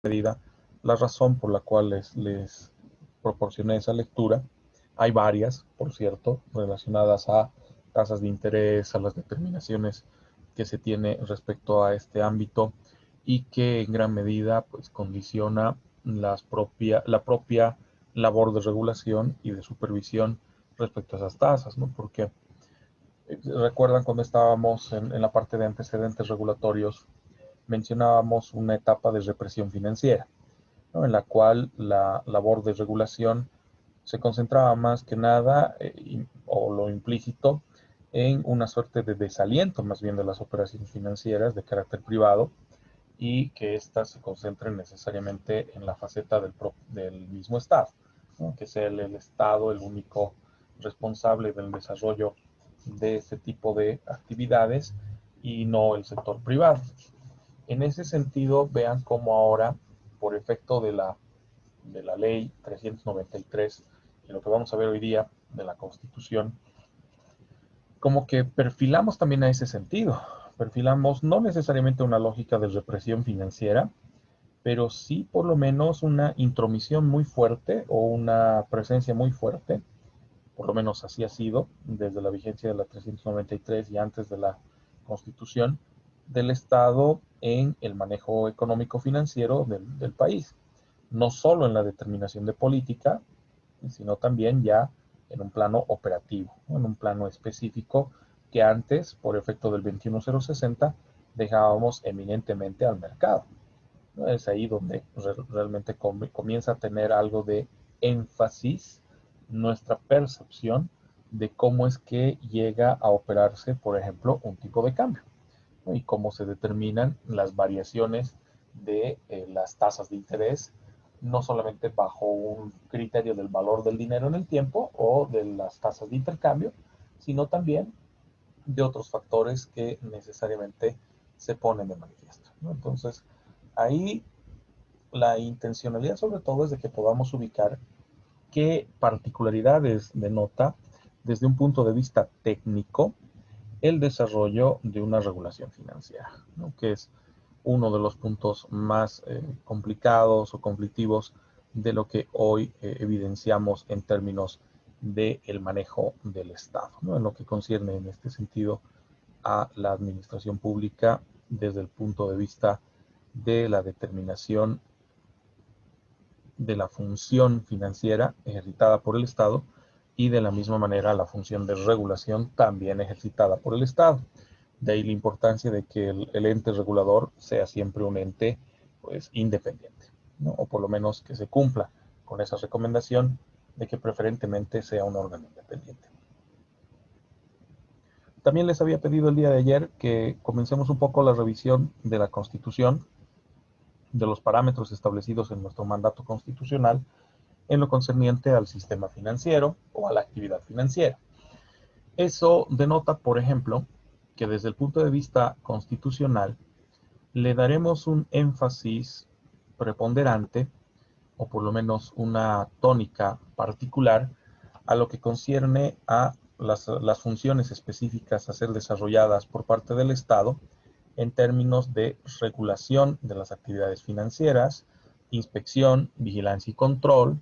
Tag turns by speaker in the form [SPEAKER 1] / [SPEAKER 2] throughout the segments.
[SPEAKER 1] medida la razón por la cual les proporcioné esa lectura. Hay varias, por cierto, relacionadas a tasas de interés, a las determinaciones que se tiene respecto a este ámbito y que en gran medida pues, condiciona la propia labor de regulación y de supervisión respecto a esas tasas, ¿no? Porque recuerdan cuando estábamos en la parte de antecedentes regulatorios, mencionábamos una etapa de represión financiera, ¿no? En la cual la labor de regulación se concentraba más que nada, o lo implícito, en una suerte de desaliento más bien de las operaciones financieras de carácter privado y que éstas se concentren necesariamente en la faceta del mismo Estado, ¿no? Que sea el Estado el único responsable del desarrollo de este tipo de actividades y no el sector privado. En ese sentido, vean cómo ahora, por efecto de la ley 393 y lo que vamos a ver hoy día de la Constitución, como que perfilamos también a ese sentido. Perfilamos no necesariamente una lógica de represión financiera, pero sí por lo menos una intromisión muy fuerte o una presencia muy fuerte, por lo menos así ha sido desde la vigencia de la 393 y antes de la Constitución, del Estado en el manejo económico-financiero del país. No solo en la determinación de política, sino también ya en un plano operativo, ¿no? En un plano específico que antes, por efecto del 21060, dejábamos eminentemente al mercado, ¿no? Es ahí donde realmente comienza a tener algo de énfasis nuestra percepción de cómo es que llega a operarse, por ejemplo, un tipo de cambio, ¿no? Y cómo se determinan las variaciones de las tasas de interés, no solamente bajo un criterio del valor del dinero en el tiempo o de las tasas de intercambio, sino también de otros factores que necesariamente se ponen de manifiesto, ¿no? Entonces, ahí la intencionalidad sobre todo es de que podamos ubicar qué particularidades denota desde un punto de vista técnico el desarrollo de una regulación financiera, ¿no? Que es uno de los puntos más complicados o conflictivos de lo que hoy evidenciamos en términos del manejo del Estado, ¿no? En lo que concierne en este sentido a la administración pública desde el punto de vista de la determinación de la función financiera ejercitada por el Estado y de la misma manera la función de regulación también ejercitada por el Estado. De ahí la importancia de que el ente regulador sea siempre un ente pues, independiente, ¿no? O por lo menos que se cumpla con esa recomendación de que preferentemente sea un órgano independiente. También les había pedido el día de ayer que comencemos un poco la revisión de la Constitución, de los parámetros establecidos en nuestro mandato constitucional en lo concerniente al sistema financiero o a la actividad financiera. Eso denota, por ejemplo, que desde el punto de vista constitucional le daremos un énfasis preponderante, o por lo menos una tónica particular, a lo que concierne a las funciones específicas a ser desarrolladas por parte del Estado en términos de regulación de las actividades financieras, inspección, vigilancia y control,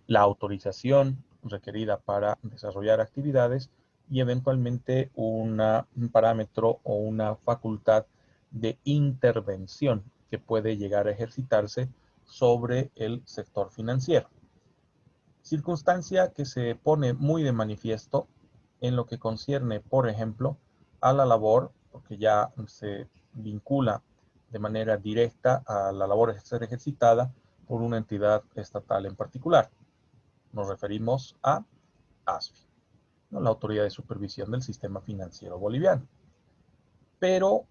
[SPEAKER 1] la autorización requerida para desarrollar actividades y eventualmente un parámetro o una facultad de intervención que puede llegar a ejercitarse sobre el sector financiero. Circunstancia que se pone muy de manifiesto en lo que concierne, por ejemplo, a la labor, porque ya se vincula de manera directa a la labor a ser ejercitada por una entidad estatal en particular. Nos referimos a ASFI, ¿no? La Autoridad de Supervisión del Sistema Financiero Boliviano. Pero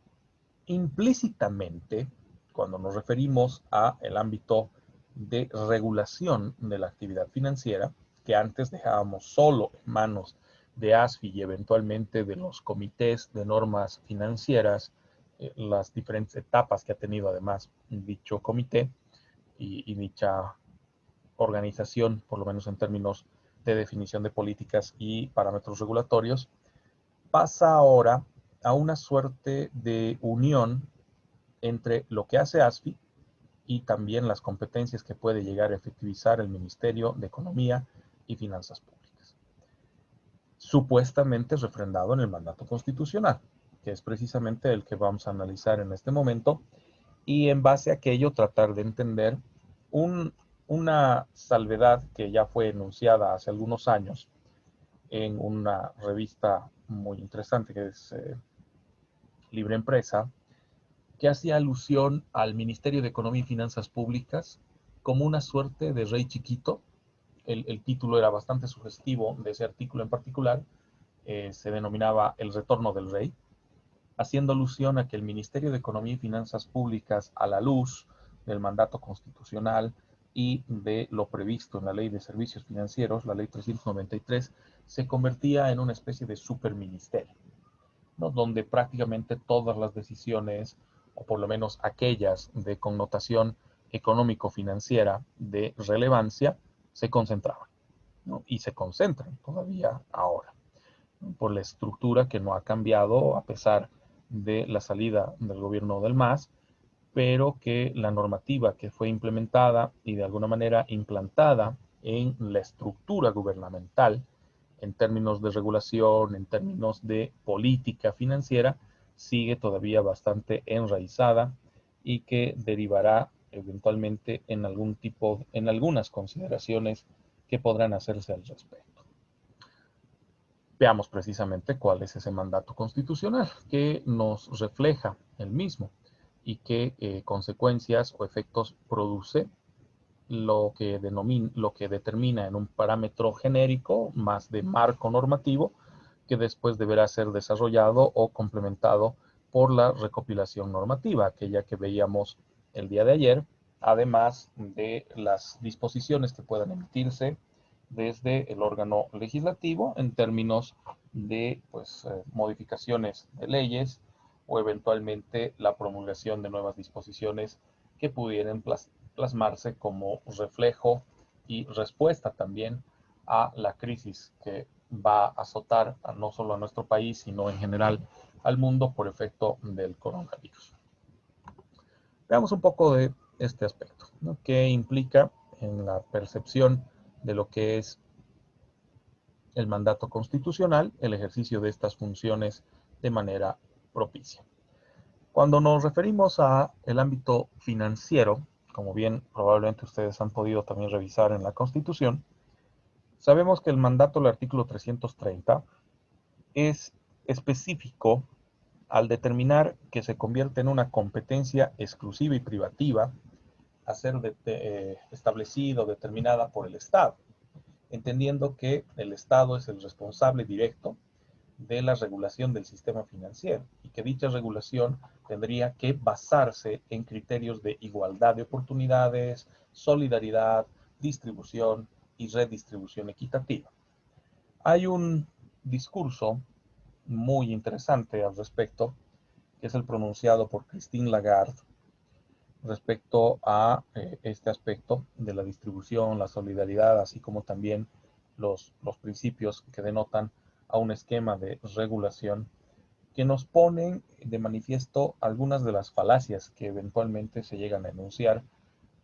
[SPEAKER 1] implícitamente, cuando nos referimos a el ámbito de regulación de la actividad financiera, que antes dejábamos solo en manos de ASFI y eventualmente de los comités de normas financieras, las diferentes etapas que ha tenido además dicho comité y dicha organización, por lo menos en términos de definición de políticas y parámetros regulatorios, pasa ahora a una suerte de unión entre lo que hace ASFI y también las competencias que puede llegar a efectivizar el Ministerio de Economía y Finanzas Públicas. Supuestamente refrendado en el mandato constitucional, que es precisamente el que vamos a analizar en este momento, y en base a aquello tratar de entender una salvedad que ya fue enunciada hace algunos años en una revista muy interesante que es Libre Empresa, que hacía alusión al Ministerio de Economía y Finanzas Públicas como una suerte de rey chiquito. El título era bastante sugestivo de ese artículo en particular, se denominaba El retorno del rey, haciendo alusión a que el Ministerio de Economía y Finanzas Públicas, a la luz del mandato constitucional y de lo previsto en la Ley de Servicios Financieros, la Ley 393, se convertía en una especie de superministerio, ¿no? Donde prácticamente todas las decisiones, o por lo menos aquellas de connotación económico-financiera de relevancia, se concentraban, ¿no? Y se concentran todavía ahora, ¿no? Por la estructura que no ha cambiado a pesar de la salida del gobierno del MAS, pero que la normativa que fue implementada y de alguna manera implantada en la estructura gubernamental, en términos de regulación, en términos de política financiera, sigue todavía bastante enraizada y que derivará eventualmente en en algunas consideraciones que podrán hacerse al respecto. Veamos precisamente cuál es ese mandato constitucional que nos refleja el mismo y qué consecuencias o efectos produce lo que determina en un parámetro genérico más de marco normativo que después deberá ser desarrollado o complementado por la recopilación normativa, aquella que veíamos el día de ayer, además de las disposiciones que puedan emitirse desde el órgano legislativo en términos de modificaciones de leyes o eventualmente la promulgación de nuevas disposiciones que pudieran plasmarse como reflejo y respuesta también a la crisis que va a azotar no solo a nuestro país, sino en general al mundo por efecto del coronavirus. Veamos un poco de este aspecto, ¿no? ¿Qué implica en la percepción de lo que es el mandato constitucional, el ejercicio de estas funciones de manera propicia? Cuando nos referimos a el ámbito financiero, como bien probablemente ustedes han podido también revisar en la Constitución, sabemos que el mandato del artículo 330 es específico al determinar que se convierte en una competencia exclusiva y privativa a ser establecida o determinada por el Estado, entendiendo que el Estado es el responsable directo de la regulación del sistema financiero y que dicha regulación tendría que basarse en criterios de igualdad de oportunidades, solidaridad, distribución y redistribución equitativa. Hay un discurso muy interesante al respecto, que es el pronunciado por Christine Lagarde respecto a este aspecto de la distribución, la solidaridad, así como también los principios que denotan a un esquema de regulación que nos ponen de manifiesto algunas de las falacias que eventualmente se llegan a enunciar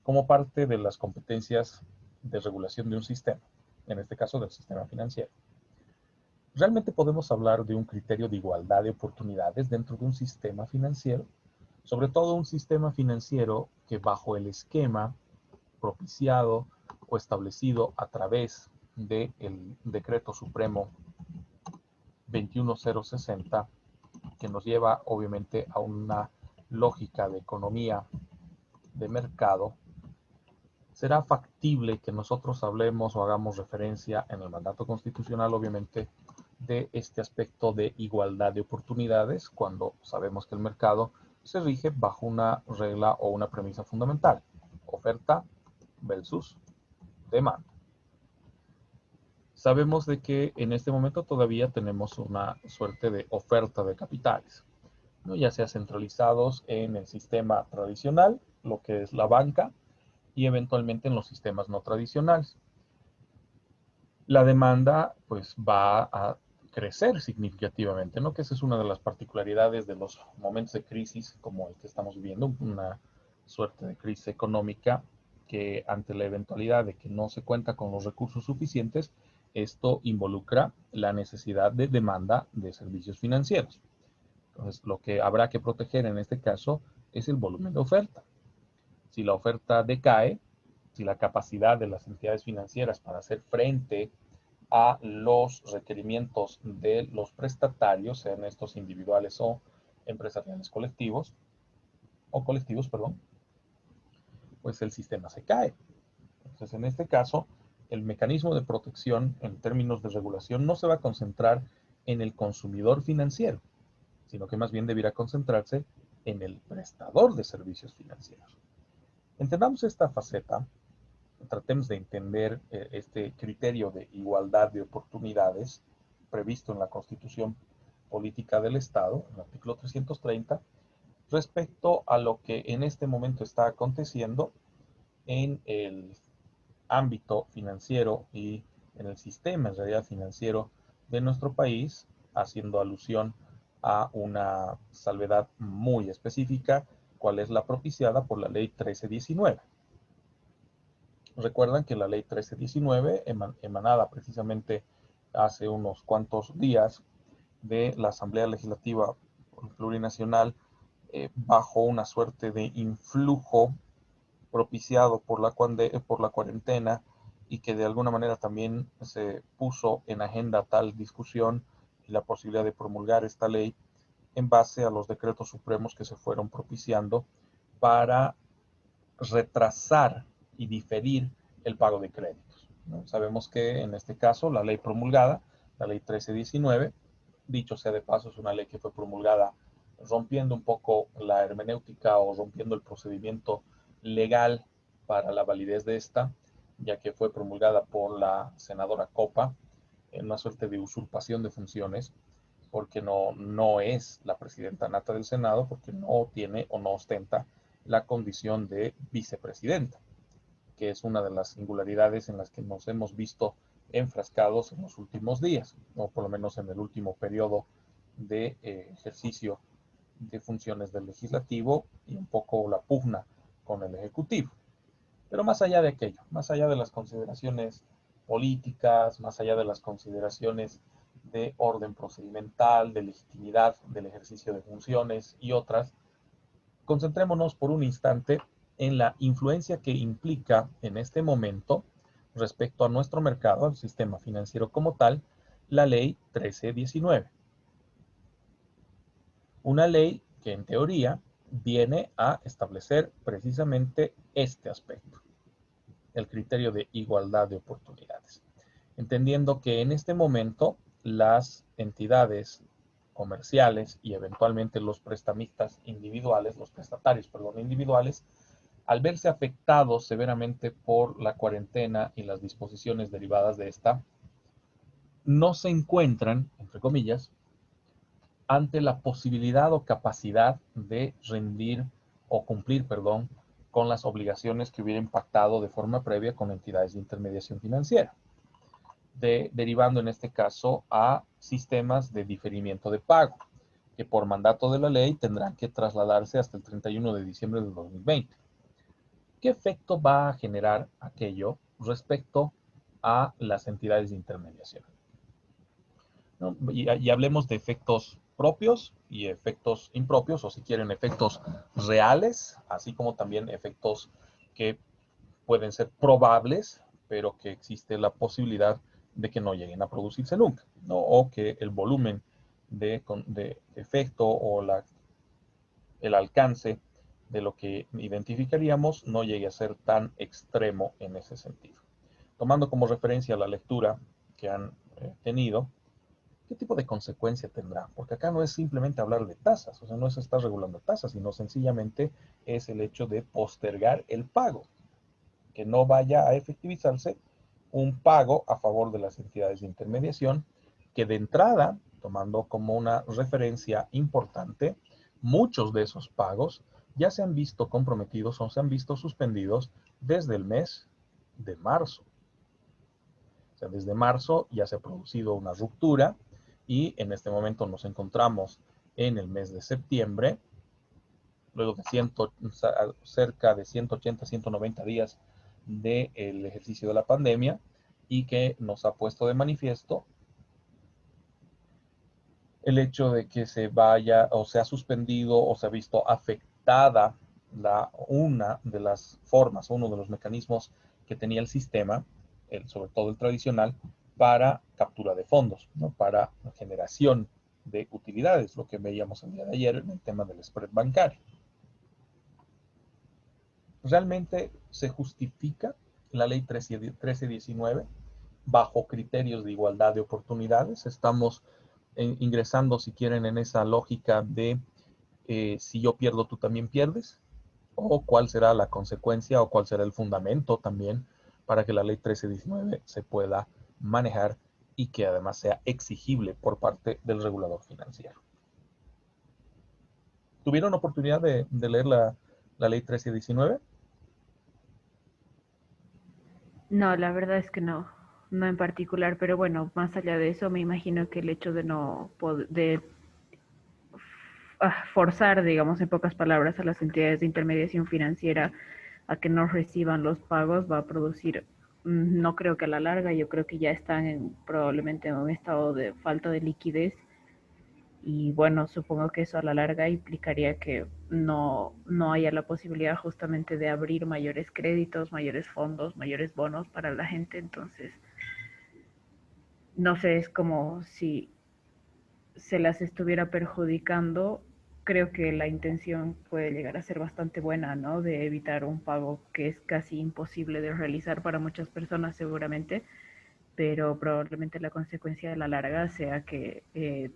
[SPEAKER 1] como parte de las competencias de regulación de un sistema, en este caso del sistema financiero. ¿Realmente podemos hablar de un criterio de igualdad de oportunidades dentro de un sistema financiero? Sobre todo un sistema financiero que bajo el esquema propiciado o establecido a través del Decreto Supremo 21060, que nos lleva obviamente a una lógica de economía de mercado, será factible que nosotros hablemos o hagamos referencia en el mandato constitucional, obviamente, de este aspecto de igualdad de oportunidades cuando sabemos que el mercado se rige bajo una regla o una premisa fundamental: oferta versus demanda. Sabemos de que en este momento todavía tenemos una suerte de oferta de capitales, ¿no? Ya sea centralizados en el sistema tradicional, lo que es la banca, y eventualmente en los sistemas no tradicionales. La demanda pues va a crecer significativamente, ¿no? Que esa es una de las particularidades de los momentos de crisis como el que estamos viviendo, suerte de crisis económica que ante la eventualidad de que no se cuenta con los recursos suficientes, esto involucra la necesidad de demanda de servicios financieros. Entonces, lo que habrá que proteger en este caso es el volumen de oferta. Si la oferta decae, si la capacidad de las entidades financieras para hacer frente a los requerimientos de los prestatarios, sean estos individuales o empresariales colectivos, perdón, pues el sistema se cae. Entonces, en este caso, el mecanismo de protección en términos de regulación no se va a concentrar en el consumidor financiero, sino que más bien deberá concentrarse en el prestador de servicios financieros. Entendamos esta faceta, tratemos de entender este criterio de igualdad de oportunidades previsto en la Constitución Política del Estado, en el artículo 330, respecto a lo que en este momento está aconteciendo en el ámbito financiero y en el sistema en realidad financiero de nuestro país, haciendo alusión a una salvedad muy específica, cual es la propiciada por la ley 1319. Recuerdan que la ley 1319, emanada precisamente hace unos cuantos días de la Asamblea Legislativa Plurinacional, bajo una suerte de influjo propiciado por la cuarentena y que de alguna manera también se puso en agenda tal discusión y la posibilidad de promulgar esta ley en base a los decretos supremos que se fueron propiciando para retrasar y diferir el pago de créditos, ¿no? Sabemos que en este caso la ley promulgada, la ley 1319, dicho sea de paso, es una ley que fue promulgada rompiendo un poco la hermenéutica o rompiendo el procedimiento legal para la validez de esta, ya que fue promulgada por la senadora Copa en una suerte de usurpación de funciones, porque no es la presidenta nata del Senado, porque no tiene o no ostenta la condición de vicepresidenta, que es una de las singularidades en las que nos hemos visto enfrascados en los últimos días, o por lo menos en el último periodo de ejercicio de funciones del legislativo y un poco la pugna con el ejecutivo. Pero más allá de aquello, más allá de las consideraciones políticas, más allá de las consideraciones de orden procedimental, de legitimidad del ejercicio de funciones y otras, concentrémonos por un instante en la influencia que implica en este momento respecto a nuestro mercado, al sistema financiero como tal, la ley 1319. Una ley que en teoría viene a establecer precisamente este aspecto, el criterio de igualdad de oportunidades, entendiendo que en este momento las entidades comerciales y eventualmente los prestamistas individuales, los prestatarios, perdón, individuales, al verse afectados severamente por la cuarentena y las disposiciones derivadas de esta, no se encuentran, entre comillas, ante la posibilidad o capacidad de rendir o cumplir, perdón, con las obligaciones que hubieran pactado de forma previa con entidades de intermediación financiera, derivando en este caso a sistemas de diferimiento de pago, que por mandato de la ley tendrán que trasladarse hasta el 31 de diciembre de 2020. ¿Qué efecto va a generar aquello respecto a las entidades de intermediación? ¿No? Y hablemos de efectos propios y efectos impropios, o si quieren, efectos reales, así como también efectos que pueden ser probables, pero que existe la posibilidad de que no lleguen a producirse nunca, ¿no? O que el volumen de efecto o el alcance de lo que identificaríamos no llegue a ser tan extremo en ese sentido. Tomando como referencia la lectura que han tenido, ¿qué tipo de consecuencia tendrá? Porque acá no es simplemente hablar de tasas, o sea, no es estar regulando tasas, sino sencillamente es el hecho de postergar el pago, que no vaya a efectivizarse un pago a favor de las entidades de intermediación, que de entrada, tomando como una referencia importante, muchos de esos pagos ya se han visto comprometidos o se han visto suspendidos desde el mes de marzo. O sea, desde marzo ya se ha producido una ruptura y en este momento nos encontramos en el mes de septiembre luego de cerca de 180, 190 días del ejercicio de la pandemia, y que nos ha puesto de manifiesto el hecho de que se vaya o se ha suspendido o se ha visto afectada una de las formas, uno de los mecanismos que tenía el sistema, sobre todo el tradicional, para captura de fondos, ¿no? Para generación de utilidades, lo que veíamos el día de ayer en el tema del spread bancario. ¿Realmente se justifica la ley 1319 bajo criterios de igualdad de oportunidades? Estamos ingresando, si quieren, en esa lógica de si yo pierdo, tú también pierdes, o cuál será la consecuencia o cuál será el fundamento también para que la ley 1319 se pueda manejar y que además sea exigible por parte del regulador financiero. ¿Tuvieron oportunidad de leer la ley 1319?
[SPEAKER 2] No, la verdad es que no, no en particular, pero bueno, más allá de eso, me imagino que el hecho de no poder, de forzar, digamos, en pocas palabras, a las entidades de intermediación financiera a que no reciban los pagos va a producir, no creo que a la larga, yo creo que ya están probablemente en un estado de falta de liquidez y bueno, supongo que eso a la larga implicaría que no haya la posibilidad justamente de abrir mayores créditos, mayores fondos, mayores bonos para la gente, entonces no sé, es como si se las estuviera perjudicando. Creo que la intención puede llegar a ser bastante buena, ¿no? De evitar un pago que es casi imposible de realizar para muchas personas seguramente, pero probablemente la consecuencia de la larga sea que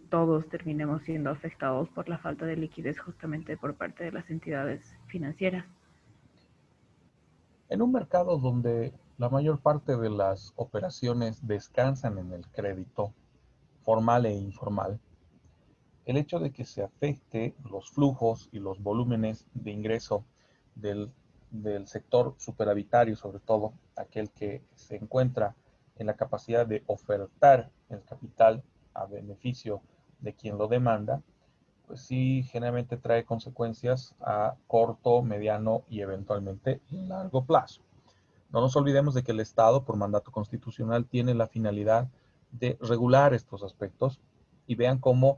[SPEAKER 2] todos terminemos siendo afectados por la falta de liquidez justamente por parte de las entidades financieras.
[SPEAKER 1] En un mercado donde la mayor parte de las operaciones descansan en el crédito formal e informal, el hecho de que se afecte los flujos y los volúmenes de ingreso del, del sector superavitario, sobre todo aquel que se encuentra en la capacidad de ofertar el capital a beneficio de quien lo demanda, pues sí generalmente trae consecuencias a corto, mediano y eventualmente largo plazo. No nos olvidemos de que el Estado, por mandato constitucional, tiene la finalidad de regular estos aspectos y vean cómo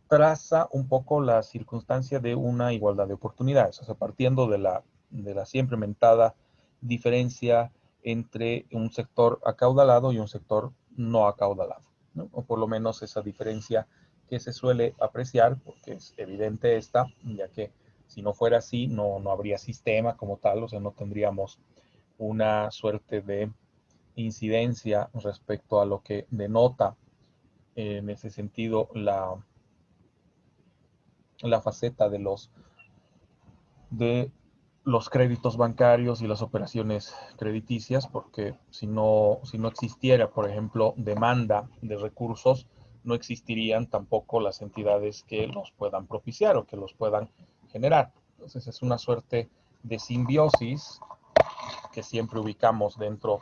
[SPEAKER 1] traza un poco la circunstancia de una igualdad de oportunidades, o sea, partiendo de la siempre mentada diferencia entre un sector acaudalado y un sector no acaudalado, ¿no? O por lo menos esa diferencia que se suele apreciar, porque es evidente esta, ya que si no fuera así, no habría sistema como tal, o sea, no tendríamos una suerte de incidencia respecto a lo que denota en ese sentido la faceta de los créditos bancarios y las operaciones crediticias, porque si no existiera, por ejemplo, demanda de recursos, no existirían tampoco las entidades que los puedan propiciar o que los puedan generar. Entonces es una suerte de simbiosis que siempre ubicamos dentro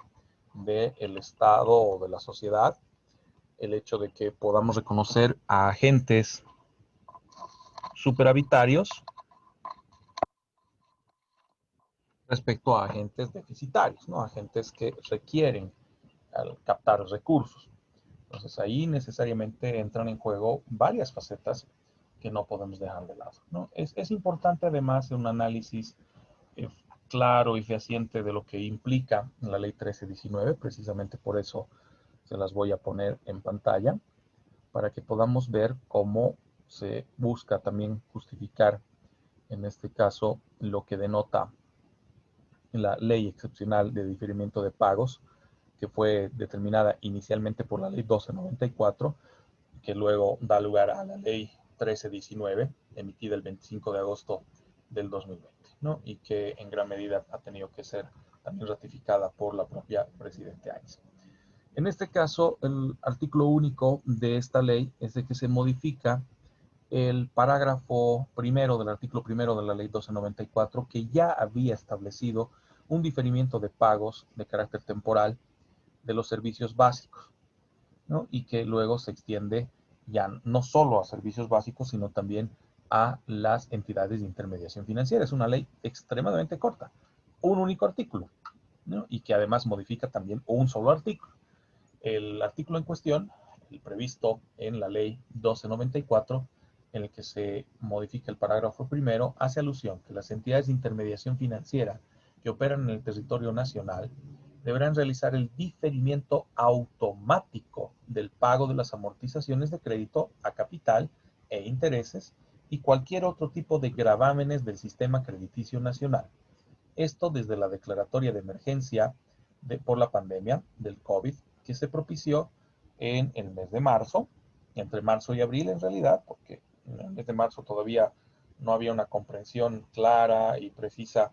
[SPEAKER 1] del Estado o de la sociedad, el hecho de que podamos reconocer a agentes superavitarios respecto a agentes deficitarios, ¿no? Agentes que requieren captar recursos. Entonces ahí necesariamente entran en juego varias facetas que no podemos dejar de lado, ¿no? Es importante además un análisis eh, claro y fehaciente de lo que implica la ley 1319, precisamente por eso se las voy a poner en pantalla, para que podamos ver cómo se busca también justificar, en este caso, lo que denota la ley excepcional de diferimiento de pagos, que fue determinada inicialmente por la ley 1294, que luego da lugar a la ley 1319, emitida el 25 de agosto del 2020, ¿no? Y que en gran medida ha tenido que ser también ratificada por la propia presidente Áñez. En este caso, el artículo único de esta ley es de que se modifica el parágrafo primero del artículo primero de la ley 1294, que ya había establecido un diferimiento de pagos de carácter temporal de los servicios básicos, ¿no? Y que luego se extiende ya no solo a servicios básicos, sino también a las entidades de intermediación financiera. Es una ley extremadamente corta, un único artículo, ¿no? Y que además modifica también un solo artículo. El artículo en cuestión, el previsto en la ley 1294, en el que se modifica el parágrafo primero, hace alusión que las entidades de intermediación financiera que operan en el territorio nacional deberán realizar el diferimiento automático del pago de las amortizaciones de crédito a capital e intereses y cualquier otro tipo de gravámenes del sistema crediticio nacional. Esto desde la declaratoria de emergencia por la pandemia del COVID que se propició en el mes de marzo, entre marzo y abril en realidad, porque en el mes de marzo todavía no había una comprensión clara y precisa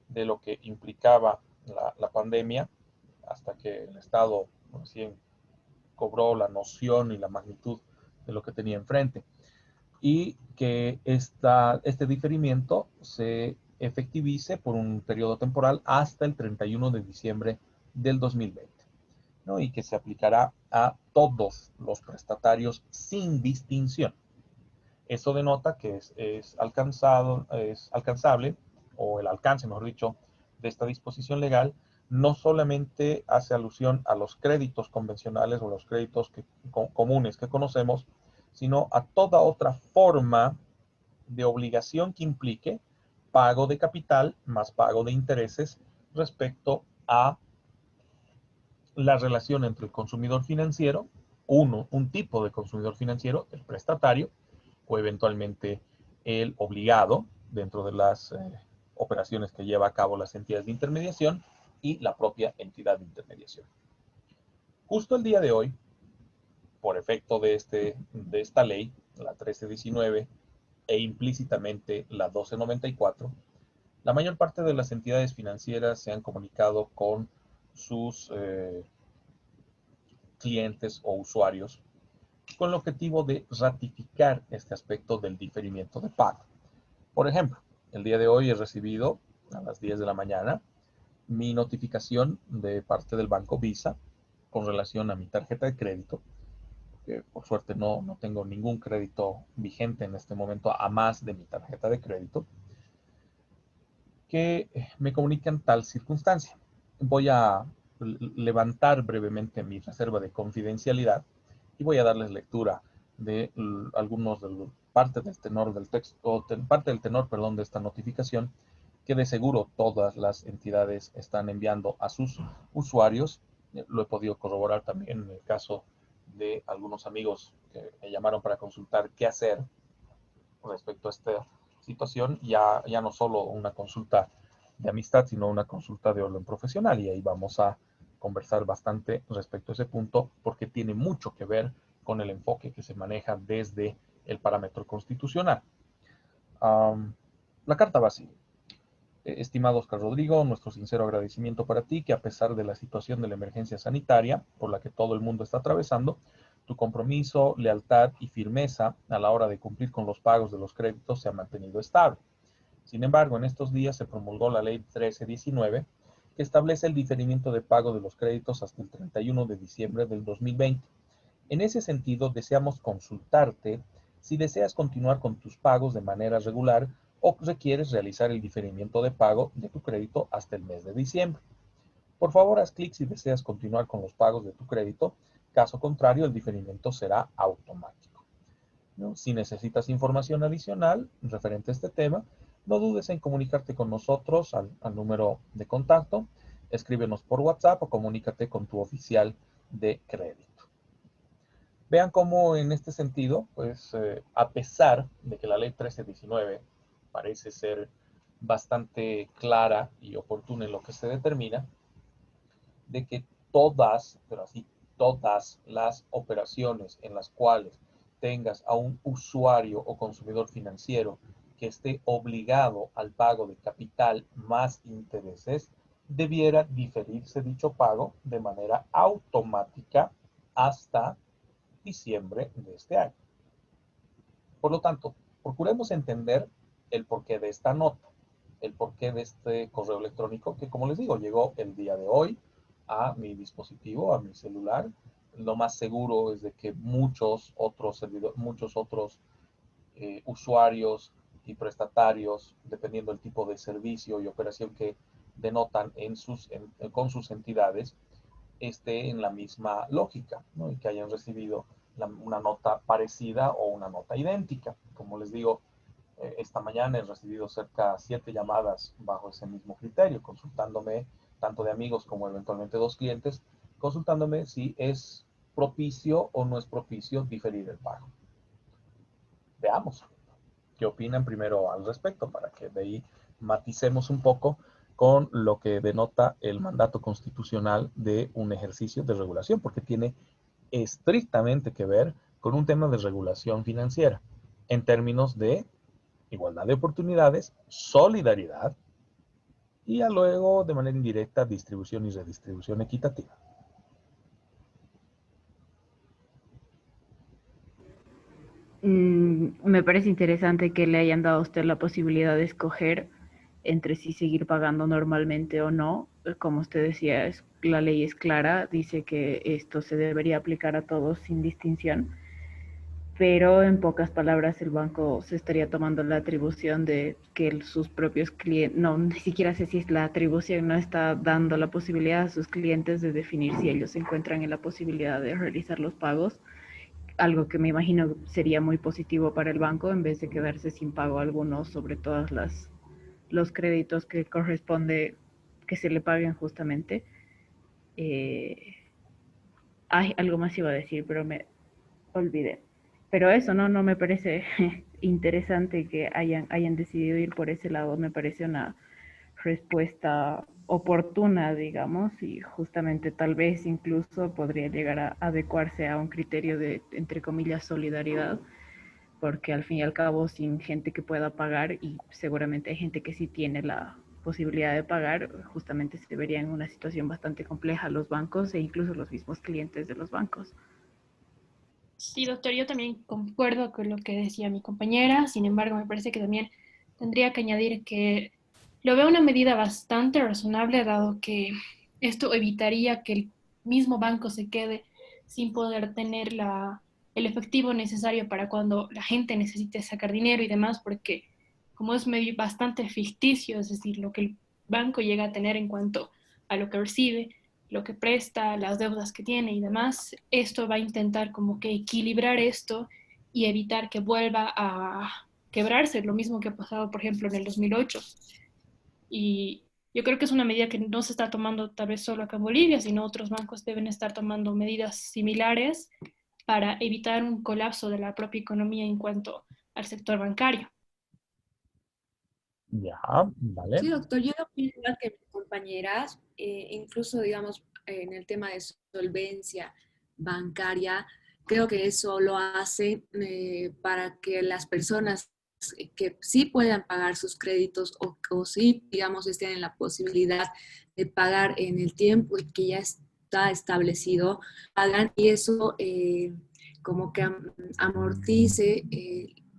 [SPEAKER 1] de lo que implicaba la pandemia, hasta que el Estado recién cobró la noción y la magnitud de lo que tenía enfrente. Y que este diferimiento se efectivice por un periodo temporal hasta el 31 de diciembre del 2020, ¿no? Y que se aplicará a todos los prestatarios sin distinción. Eso denota que es alcanzable, o el alcance, mejor dicho, de esta disposición legal, no solamente hace alusión a los créditos convencionales o los créditos comunes que conocemos, sino a toda otra forma de obligación que implique pago de capital más pago de intereses respecto a la relación entre el consumidor financiero, un tipo de consumidor financiero, el prestatario, o eventualmente el obligado dentro de las operaciones que lleva a cabo las entidades de intermediación y la propia entidad de intermediación. Justo el día de hoy, por efecto de esta ley, la 1319, e implícitamente la 1294, la mayor parte de las entidades financieras se han comunicado con sus clientes o usuarios con el objetivo de ratificar este aspecto del diferimiento de pago. Por ejemplo, el día de hoy he recibido a las 10 de la mañana mi notificación de parte del banco Visa con relación a mi tarjeta de crédito, que por suerte no tengo ningún crédito vigente en este momento a más de mi tarjeta de crédito, que me comunican tal circunstancia. Voy a levantar brevemente mi reserva de confidencialidad y voy a darles lectura de algunos de parte del tenor del texto, parte del tenor, perdón, de esta notificación, que de seguro todas las entidades están enviando a sus usuarios. Lo he podido corroborar también en el caso de algunos amigos que me llamaron para consultar qué hacer respecto a esta situación, ya no solo una consulta de amistad, sino una consulta de orden profesional. Y ahí vamos a conversar bastante respecto a ese punto, porque tiene mucho que ver con el enfoque que se maneja desde el parámetro constitucional. La carta va así. Estimado Oscar Rodrigo, nuestro sincero agradecimiento para ti, que a pesar de la situación de la emergencia sanitaria por la que todo el mundo está atravesando, tu compromiso, lealtad y firmeza a la hora de cumplir con los pagos de los créditos se ha mantenido estable. Sin embargo, en estos días se promulgó la Ley 1319, que establece el diferimiento de pago de los créditos hasta el 31 de diciembre del 2020. En ese sentido, deseamos consultarte si deseas continuar con tus pagos de manera regular o requieres realizar el diferimiento de pago de tu crédito hasta el mes de diciembre. Por favor, haz clic si deseas continuar con los pagos de tu crédito. Caso contrario, el diferimiento será automático, ¿no? Si necesitas información adicional referente a este tema, no dudes en comunicarte con nosotros al número de contacto, escríbenos por WhatsApp o comunícate con tu oficial de crédito. Vean cómo en este sentido, pues a pesar de que la ley 1319 parece ser bastante clara y oportuna en lo que se determina, de que todas, pero así, todas las operaciones en las cuales tengas a un usuario o consumidor financiero que esté obligado al pago de capital más intereses, debiera diferirse dicho pago de manera automática hasta diciembre de este año. Por lo tanto, procuremos entender el porqué de esta nota, el porqué de este correo electrónico que, como les digo, llegó el día de hoy a mi dispositivo, a mi celular. Lo más seguro es de que muchos otros usuarios y prestatarios, dependiendo del tipo de servicio y operación que denotan con sus entidades, esté en la misma lógica, ¿no? Y que hayan recibido una nota parecida o una nota idéntica. Como les digo, esta mañana he recibido cerca de 7 llamadas bajo ese mismo criterio, consultándome tanto de amigos como eventualmente 2 clientes, consultándome si es propicio o no es propicio diferir el pago. Veamos qué opinan primero al respecto, para que de ahí maticemos un poco con lo que denota el mandato constitucional de un ejercicio de regulación, porque tiene estrictamente que ver con un tema de regulación financiera, en términos de igualdad de oportunidades, solidaridad y ya luego, de manera indirecta, distribución y redistribución equitativa.
[SPEAKER 2] Me parece interesante que le hayan dado a usted la posibilidad de escoger entre si seguir pagando normalmente o no. Como usted decía, la ley es clara, dice que esto se debería aplicar a todos sin distinción, pero en pocas palabras el banco se estaría tomando la atribución de que sus propios clientes, no, ni siquiera sé si es la atribución, no está dando la posibilidad a sus clientes de definir si ellos se encuentran en la posibilidad de realizar los pagos, algo que me imagino sería muy positivo para el banco en vez de quedarse sin pago alguno sobre todas los créditos que corresponde que se le paguen justamente. Eh, algo más iba a decir, pero me olvidé. Pero eso no me parece interesante que hayan decidido ir por ese lado, me parece una respuesta oportuna, digamos, y justamente tal vez incluso podría llegar a adecuarse a un criterio de, entre comillas, solidaridad, porque al fin y al cabo, sin gente que pueda pagar, y seguramente hay gente que sí tiene la posibilidad de pagar, justamente se vería en una situación bastante compleja los bancos e incluso los mismos clientes de los bancos.
[SPEAKER 3] Sí, doctor, yo también concuerdo con lo que decía mi compañera. Sin embargo, me parece que también tendría que añadir que lo veo una medida bastante razonable, dado que esto evitaría que el mismo banco se quede sin poder tener el efectivo necesario para cuando la gente necesite sacar dinero y demás, porque como es medio bastante ficticio, es decir, lo que el banco llega a tener en cuanto a lo que recibe, lo que presta, las deudas que tiene y demás, esto va a intentar como que equilibrar esto y evitar que vuelva a quebrarse, lo mismo que ha pasado, por ejemplo, en el 2008. Y yo creo que es una medida que no se está tomando tal vez solo acá en Bolivia, sino otros bancos deben estar tomando medidas similares para evitar un colapso de la propia economía en cuanto al sector bancario.
[SPEAKER 1] Ya, vale.
[SPEAKER 4] Sí, doctor, yo opino igual que mis compañeras, incluso, digamos, en el tema de solvencia bancaria, creo que eso lo hace para que las personas que sí puedan pagar sus créditos o sí, digamos, estén en la posibilidad de pagar en el tiempo y que ya está establecido, pagan y eso como que amortice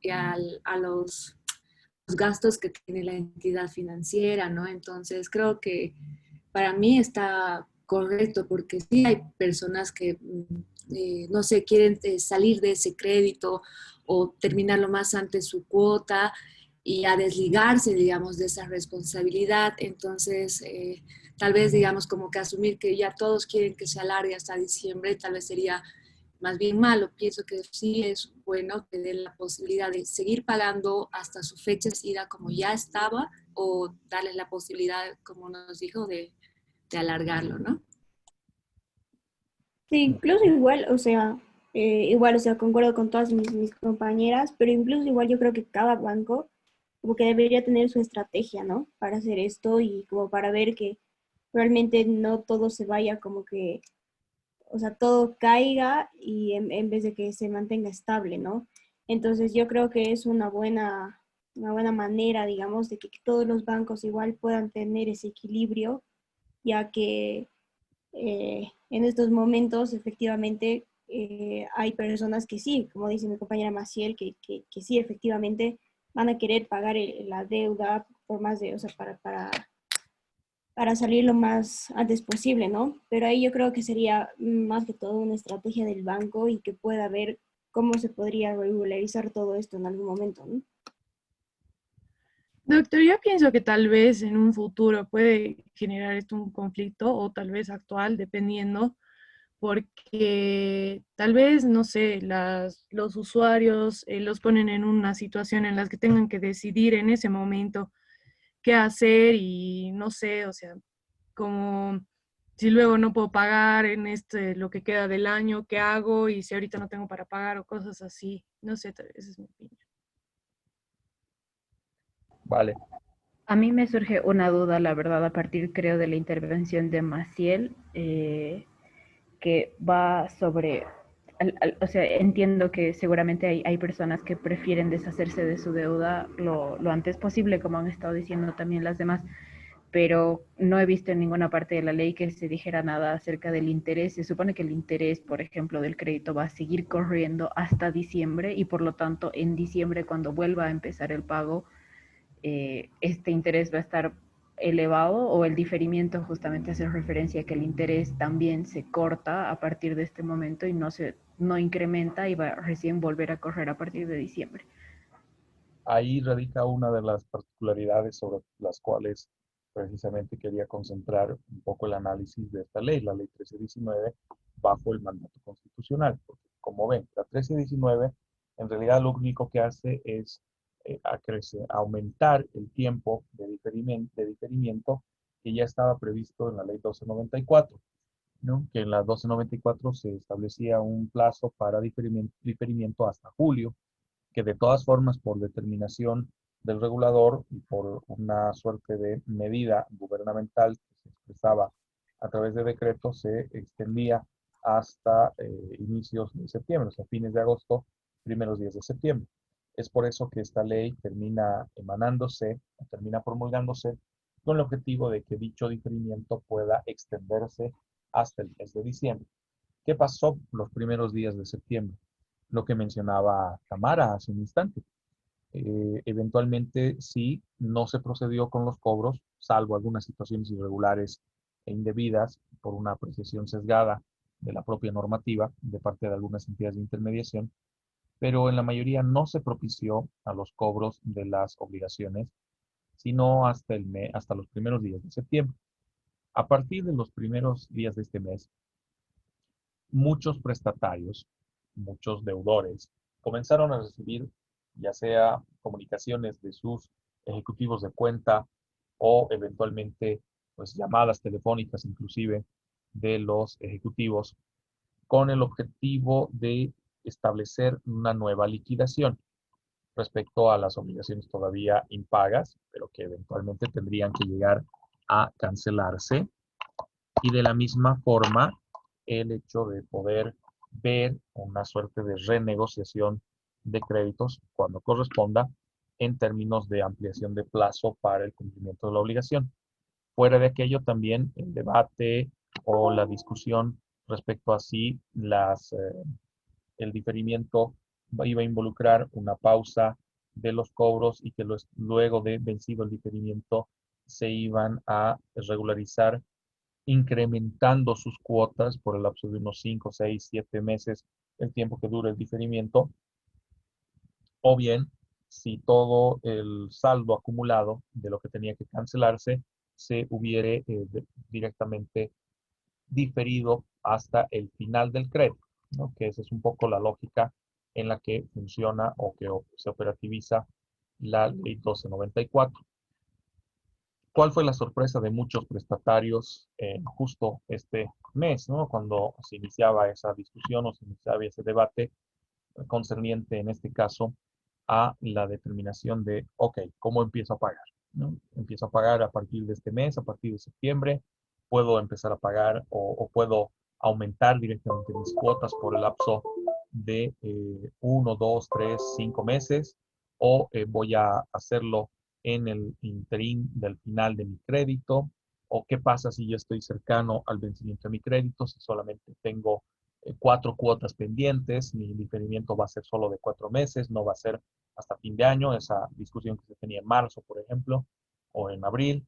[SPEAKER 4] a los gastos que tiene la entidad financiera, ¿no? Entonces creo que para mí está correcto porque sí hay personas que, no sé, quieren salir de ese crédito o terminar lo más antes su cuota y a desligarse, digamos, de esa responsabilidad. Entonces, tal vez, digamos, como que asumir que ya todos quieren que se alargue hasta diciembre, tal vez sería más bien malo. Pienso que sí es bueno tener la posibilidad de seguir pagando hasta su fecha de ida como ya estaba o darles la posibilidad, como nos dijo, de alargarlo, ¿no?
[SPEAKER 5] Sí, incluso igual, o sea, igual, o sea, concuerdo con todas mis compañeras, pero incluso igual yo creo que cada banco como que debería tener su estrategia, ¿no? Para hacer esto y como para ver que realmente no todo se vaya como que, o sea, todo caiga y en vez de que se mantenga estable, ¿no? Entonces yo creo que es una buena manera, digamos, de que todos los bancos igual puedan tener ese equilibrio, ya que en estos momentos efectivamente hay personas que sí, como dice mi compañera Maciel, que sí efectivamente van a querer pagar la deuda por más de, o sea, para salir lo más antes posible, ¿no? Pero ahí yo creo que sería más que todo una estrategia del banco y que pueda ver cómo se podría regularizar todo esto en algún momento, ¿no?
[SPEAKER 6] Doctor, yo pienso que tal vez en un futuro puede generar esto un conflicto o tal vez actual, dependiendo, porque tal vez, no sé, los usuarios los ponen en una situación en la que tengan que decidir en ese momento qué hacer y no sé, o sea, como si luego no puedo pagar en lo que queda del año, ¿qué hago? Y si ahorita no tengo para pagar o cosas así, no sé, esa es mi opinión.
[SPEAKER 1] Vale.
[SPEAKER 2] A mí me surge una duda, la verdad, a partir, creo, de la intervención de Maciel, que va sobre, o sea, entiendo que seguramente hay personas que prefieren deshacerse de su deuda lo antes posible, como han estado diciendo también las demás, pero no he visto en ninguna parte de la ley que se dijera nada acerca del interés. Se supone que el interés, por ejemplo, del crédito va a seguir corriendo hasta diciembre y por lo tanto en diciembre, cuando vuelva a empezar el pago, este interés va a estar elevado, o el diferimiento justamente hace referencia a que el interés también se corta a partir de este momento y no incrementa y va a recién volver a correr a partir de diciembre.
[SPEAKER 1] Ahí radica una de las particularidades sobre las cuales precisamente quería concentrar un poco el análisis de esta ley, la ley 1319, bajo el mandato constitucional. Porque, como ven, la 1319 en realidad lo único que hace es aumentar el tiempo de diferimiento que ya estaba previsto en la ley 1294, ¿no? Que en la 1294 se establecía un plazo para diferimiento hasta julio, que de todas formas, por determinación del regulador y por una suerte de medida gubernamental que se expresaba a través de decreto, se extendía hasta inicios de septiembre, o sea, fines de agosto, primeros días de septiembre. Es por eso que esta ley termina emanándose, termina promulgándose con el objetivo de que dicho diferimiento pueda extenderse hasta el mes de diciembre. ¿Qué pasó los primeros días de septiembre? Lo que mencionaba Tamara hace un instante. Eventualmente, sí, no se procedió con los cobros, salvo algunas situaciones irregulares e indebidas por una apreciación sesgada de la propia normativa de parte de algunas entidades de intermediación, pero en la mayoría no se propició a los cobros de las obligaciones, sino hasta los primeros días de septiembre. A partir de los primeros días de este mes, muchos prestatarios, muchos deudores, comenzaron a recibir ya sea comunicaciones de sus ejecutivos de cuenta o eventualmente pues llamadas telefónicas inclusive de los ejecutivos con el objetivo de establecer una nueva liquidación respecto a las obligaciones todavía impagas, pero que eventualmente tendrían que llegar a cancelarse. Y de la misma forma, el hecho de poder ver una suerte de renegociación de créditos cuando corresponda en términos de ampliación de plazo para el cumplimiento de la obligación. Fuera de aquello también el debate o la discusión respecto a si el diferimiento iba a involucrar una pausa de los cobros y que luego de vencido el diferimiento se iban a regularizar incrementando sus cuotas por el lapso de unos 5, 6, 7 meses, el tiempo que dure el diferimiento, o bien si todo el saldo acumulado de lo que tenía que cancelarse se hubiere directamente diferido hasta el final del crédito, ¿no? Que esa es un poco la lógica en la que funciona o que se operativiza la ley 1294. ¿Cuál fue la sorpresa de muchos prestatarios justo este mes, ¿no? Cuando se iniciaba esa discusión o se iniciaba ese debate concerniente en este caso a la determinación de, ok, ¿cómo empiezo a pagar? ¿No? Empiezo a pagar a partir de este mes, a partir de septiembre, puedo empezar a pagar o puedo aumentar directamente mis cuotas por el lapso de 1, 2, 3, 5 meses, o voy a hacerlo en el interín del final de mi crédito, o qué pasa si yo estoy cercano al vencimiento de mi crédito, si solamente tengo 4 cuotas pendientes, mi diferimiento va a ser solo de 4 meses, no va a ser hasta fin de año, esa discusión que se tenía en marzo, por ejemplo, o en abril.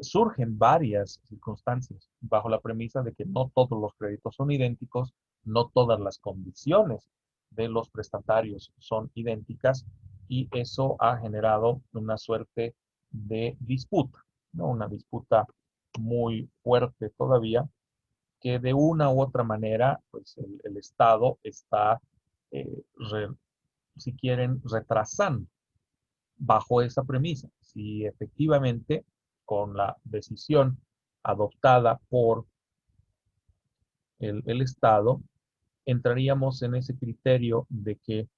[SPEAKER 1] Surgen varias circunstancias bajo la premisa de que no todos los créditos son idénticos, no todas las condiciones de los prestatarios son idénticas y eso ha generado una suerte de disputa, ¿no? Una disputa muy fuerte todavía, que de una u otra manera, pues el Estado está, re, si quieren, retrasando bajo esa premisa. Si efectivamente con la decisión adoptada por el Estado, entraríamos en ese criterio de que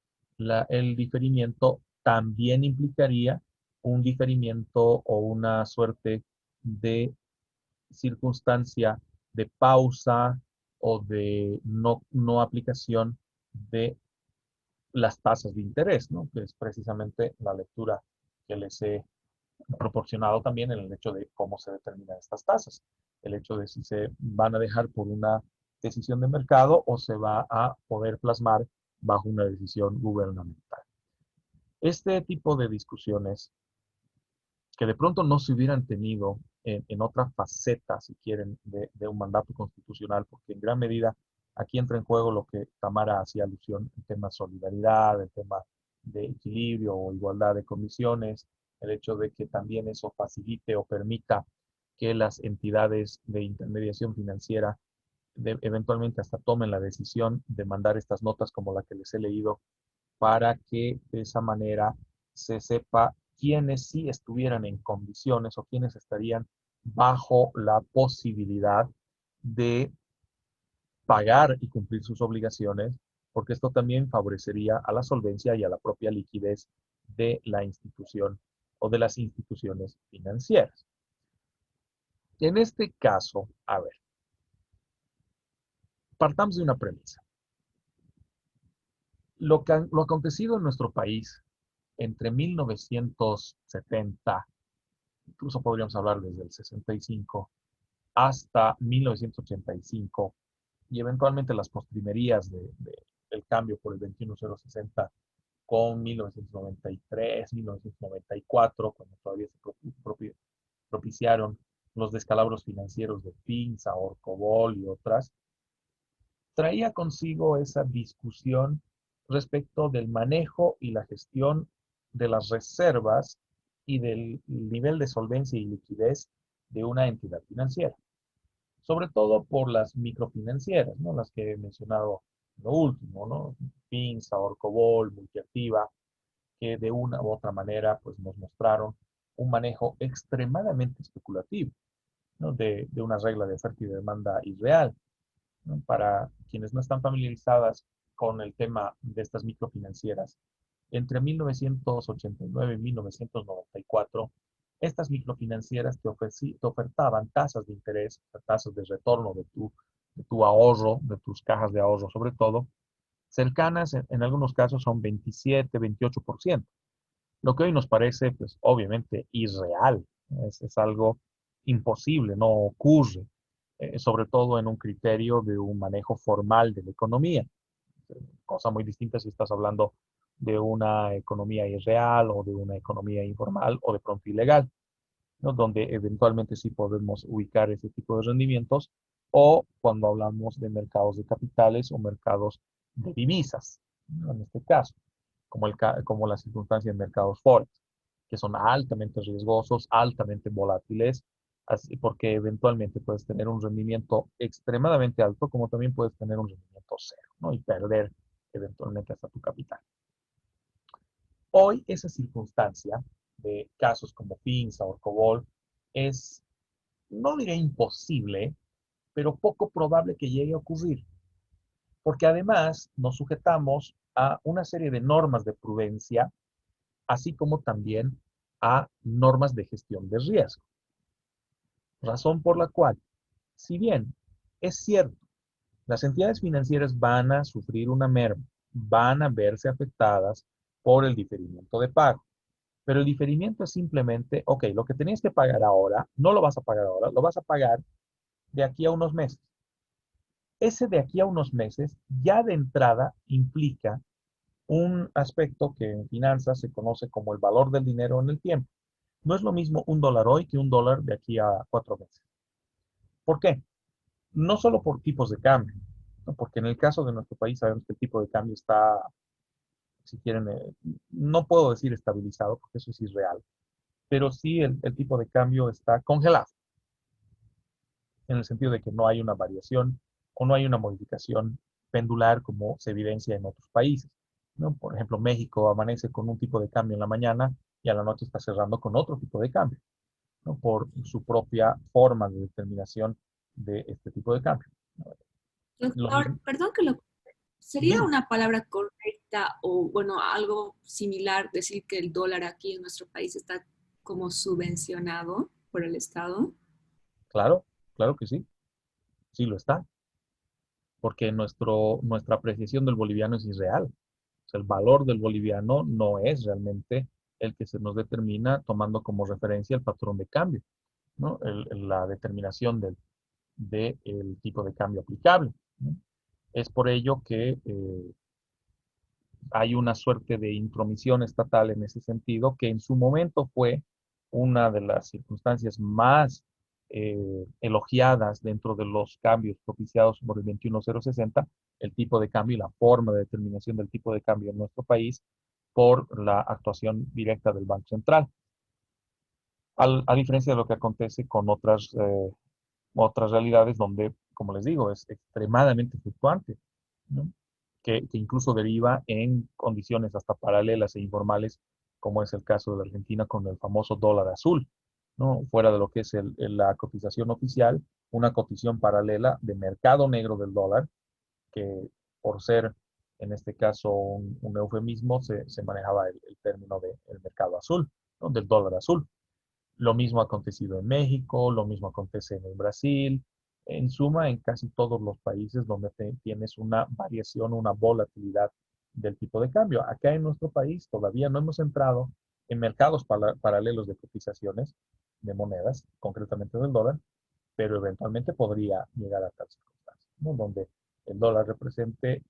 [SPEAKER 1] el diferimiento también implicaría un diferimiento o una suerte de circunstancia de pausa o de no aplicación de las tasas de interés, ¿no? Que es precisamente la lectura que les he proporcionado también en el hecho de cómo se determinan estas tasas. El hecho de si se van a dejar por una decisión de mercado o se va a poder plasmar bajo una decisión gubernamental. Este tipo de discusiones que de pronto no se hubieran tenido en otra faceta, si quieren, de un mandato constitucional, porque en gran medida aquí entra en juego lo que Tamara hacía alusión, el tema de solidaridad, el tema de equilibrio o igualdad de condiciones, el hecho de que también eso facilite o permita que las entidades de intermediación financiera eventualmente hasta tomen la decisión de mandar estas notas como la que les he leído para que de esa manera se sepa quiénes sí estuvieran en condiciones o quiénes estarían bajo la posibilidad de pagar y cumplir sus obligaciones, porque esto también favorecería a la solvencia y a la propia liquidez de la institución o de las instituciones financieras. En este caso, a ver, partamos de una premisa. Lo acontecido en nuestro país entre 1970, incluso podríamos hablar desde el 65, hasta 1985, y eventualmente las postrimerías del cambio por el 21060 con 1993, 1994, cuando todavía se propiciaron los descalabros financieros de Pinza, Orcobol y otras, traía consigo esa discusión respecto del manejo y la gestión de las reservas y del nivel de solvencia y liquidez de una entidad financiera. Sobre todo por las microfinancieras, ¿no? Las que he mencionado lo último, ¿no? Pinza, Orcobol, Multiactiva, que de una u otra manera pues, nos mostraron un manejo extremadamente especulativo, ¿no? De una regla de oferta y de demanda irreal, ¿no? Para quienes no están familiarizadas con el tema de estas microfinancieras, entre 1989 y 1994, estas microfinancieras te ofertaban tasas de interés, tasas de retorno de tu ahorro, de tus cajas de ahorro sobre todo, cercanas en algunos casos son 27, 28%, lo que hoy nos parece, pues obviamente irreal, es algo imposible, no ocurre, sobre todo en un criterio de un manejo formal de la economía. Cosa muy distinta si estás hablando de una economía irreal o de una economía informal o de pronto ilegal, ¿no? Donde eventualmente sí podemos ubicar ese tipo de rendimientos, o cuando hablamos de mercados de capitales o mercados de divisas, ¿no? En este caso, como la circunstancia en mercados forex, que son altamente riesgosos, altamente volátiles, así, porque eventualmente puedes tener un rendimiento extremadamente alto, como también puedes tener un rendimiento cero, ¿no? Y perder eventualmente hasta tu capital. Hoy esa circunstancia de casos como Pinza o Orcobol es, no diré imposible, pero poco probable que llegue a ocurrir, porque además nos sujetamos a una serie de normas de prudencia, así como también a normas de gestión de riesgo. Razón por la cual, si bien es cierto, las entidades financieras van a sufrir una merma, van a verse afectadas por el diferimiento de pago. Pero el diferimiento es simplemente, ok, lo que tenías que pagar ahora, no lo vas a pagar ahora, lo vas a pagar de aquí a unos meses. Ese de aquí a unos meses ya de entrada implica un aspecto que en finanzas se conoce como el valor del dinero en el tiempo. No es lo mismo un dólar hoy que un dólar de aquí a 4 meses. ¿Por qué? No solo por tipos de cambio, ¿no? Porque en el caso de nuestro país sabemos que el tipo de cambio está, si quieren, no puedo decir estabilizado, porque eso es irreal, pero sí el tipo de cambio está congelado, en el sentido de que no hay una variación o no hay una modificación pendular como se evidencia en otros países, ¿no? Por ejemplo, México amanece con un tipo de cambio en la mañana y a la noche está cerrando con otro tipo de cambio, ¿no? Por su propia forma de determinación de este tipo de cambio. Lo
[SPEAKER 4] Doctor,
[SPEAKER 1] mismo,
[SPEAKER 4] perdón que lo... ¿Sería
[SPEAKER 1] dime,
[SPEAKER 4] una palabra correcta o, bueno, algo similar decir que el dólar aquí en nuestro país está como subvencionado por el Estado?
[SPEAKER 1] claro, claro que sí, sí lo está, porque nuestra apreciación del boliviano es irreal. O sea, el valor del boliviano no es realmente el que se nos determina tomando como referencia el patrón de cambio, ¿no? La determinación del tipo de cambio aplicable, ¿no? Es por ello que hay una suerte de intromisión estatal en ese sentido, que en su momento fue una de las circunstancias más elogiadas dentro de los cambios propiciados por el 21060, el tipo de cambio y la forma de determinación del tipo de cambio en nuestro país por la actuación directa del Banco Central. A diferencia de lo que acontece con otras realidades donde, como les digo, es extremadamente fluctuante, ¿no? Que incluso deriva en condiciones hasta paralelas e informales, como es el caso de la Argentina con el famoso dólar azul, ¿no? Fuera de lo que es la cotización oficial, una cotización paralela de mercado negro del dólar, que por ser, en este caso, un eufemismo, se manejaba el término del mercado azul, ¿no? Del dólar azul. Lo mismo ha acontecido en México, lo mismo acontece en el Brasil, en suma, en casi todos los países donde tienes una variación, una volatilidad del tipo de cambio. Acá en nuestro país todavía no hemos entrado en mercados paralelos de cotizaciones de monedas, concretamente del dólar, pero eventualmente podría llegar a tal circunstancia, ¿no? Donde el dólar represente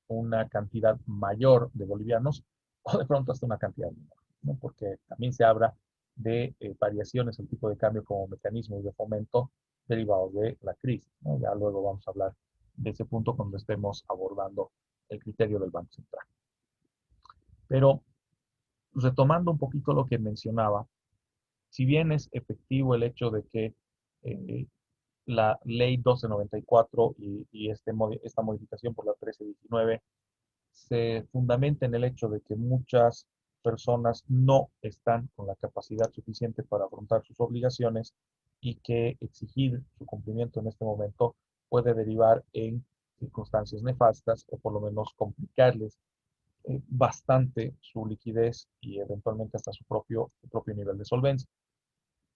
[SPEAKER 1] una cantidad mayor de bolivianos o de pronto hasta una cantidad menor, ¿no? Porque también se habla de variaciones en el tipo de cambio como mecanismos de fomento derivados de la crisis, ¿no? Ya luego vamos a hablar de ese punto cuando estemos abordando el criterio del Banco Central. Pero retomando un poquito lo que mencionaba, si bien es efectivo el hecho de que eh, la ley 1294 y esta modificación por la 1319 se fundamenta en el hecho de que muchas personas no están con la capacidad suficiente para afrontar sus obligaciones y que exigir su cumplimiento en este momento puede derivar en circunstancias nefastas o por lo menos complicarles bastante su liquidez y eventualmente hasta su propio nivel de solvencia.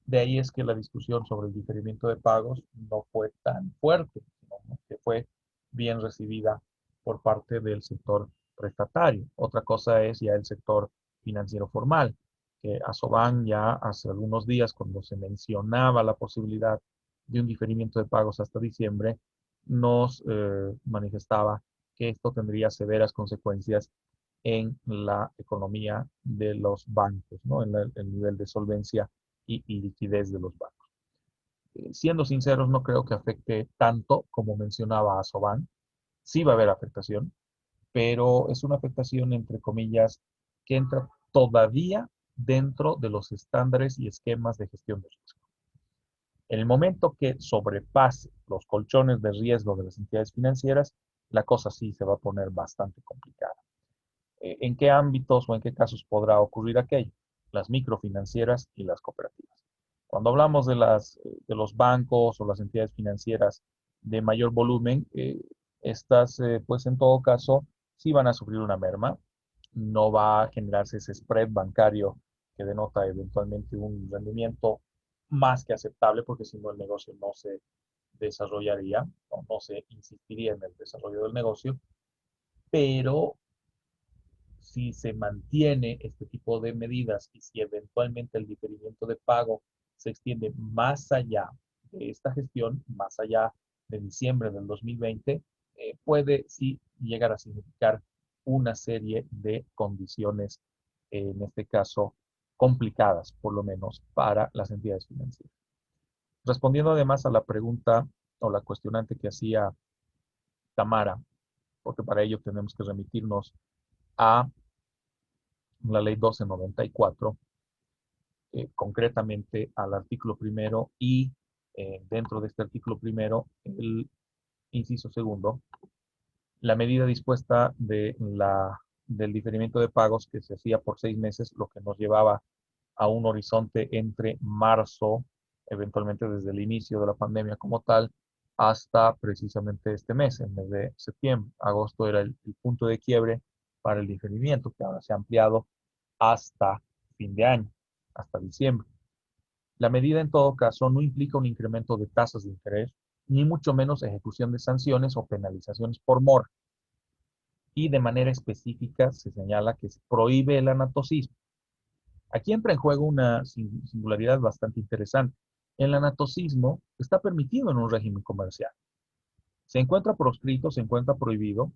[SPEAKER 1] De ahí es que la discusión sobre el diferimiento de pagos no fue tan fuerte, sino que fue bien recibida por parte del sector prestatario. Otra cosa es ya el sector financiero formal, que Asoban ya hace algunos días, cuando se mencionaba la posibilidad de un diferimiento de pagos hasta diciembre, nos manifestaba que esto tendría severas consecuencias en la economía de los bancos, ¿no? En el nivel de solvencia y liquidez de los bancos. Siendo sinceros, no creo que afecte tanto como mencionaba Asoban. Sí va a haber afectación, pero es una afectación, entre comillas, que entra todavía dentro de los estándares y esquemas de gestión de riesgo. En el momento que sobrepase los colchones de riesgo de las entidades financieras, la cosa sí se va a poner bastante complicada. ¿En qué ámbitos o en qué casos podrá ocurrir aquello? Las microfinancieras y las cooperativas. Cuando hablamos de los bancos o las entidades financieras de mayor volumen, estas, pues en todo caso, sí van a sufrir una merma. No va a generarse ese spread bancario que denota eventualmente un rendimiento más que aceptable, porque si no el negocio no se desarrollaría o no se insistiría en el desarrollo del negocio, pero si se mantiene este tipo de medidas y si eventualmente el diferimiento de pago se extiende más allá de esta gestión, más allá de diciembre del 2020, puede sí llegar a significar una serie de condiciones, en este caso complicadas, por lo menos para las entidades financieras. Respondiendo además a la pregunta o la cuestionante que hacía Tamara, porque para ello tenemos que remitirnos a la ley 1294, concretamente al artículo primero y dentro de este artículo primero, el inciso segundo, la medida dispuesta del diferimiento de pagos que se hacía por 6 meses, lo que nos llevaba a un horizonte entre marzo, eventualmente desde el inicio de la pandemia como tal, hasta precisamente este mes, el mes de septiembre. Agosto era el punto de quiebre para el diferimiento, que ahora se ha ampliado hasta fin de año, hasta diciembre. La medida en todo caso no implica un incremento de tasas de interés, ni mucho menos ejecución de sanciones o penalizaciones por mora. Y de manera específica se señala que se prohíbe el anatocismo. Aquí entra en juego una singularidad bastante interesante. El anatocismo está permitido en un régimen comercial. Se encuentra proscrito, se encuentra prohibido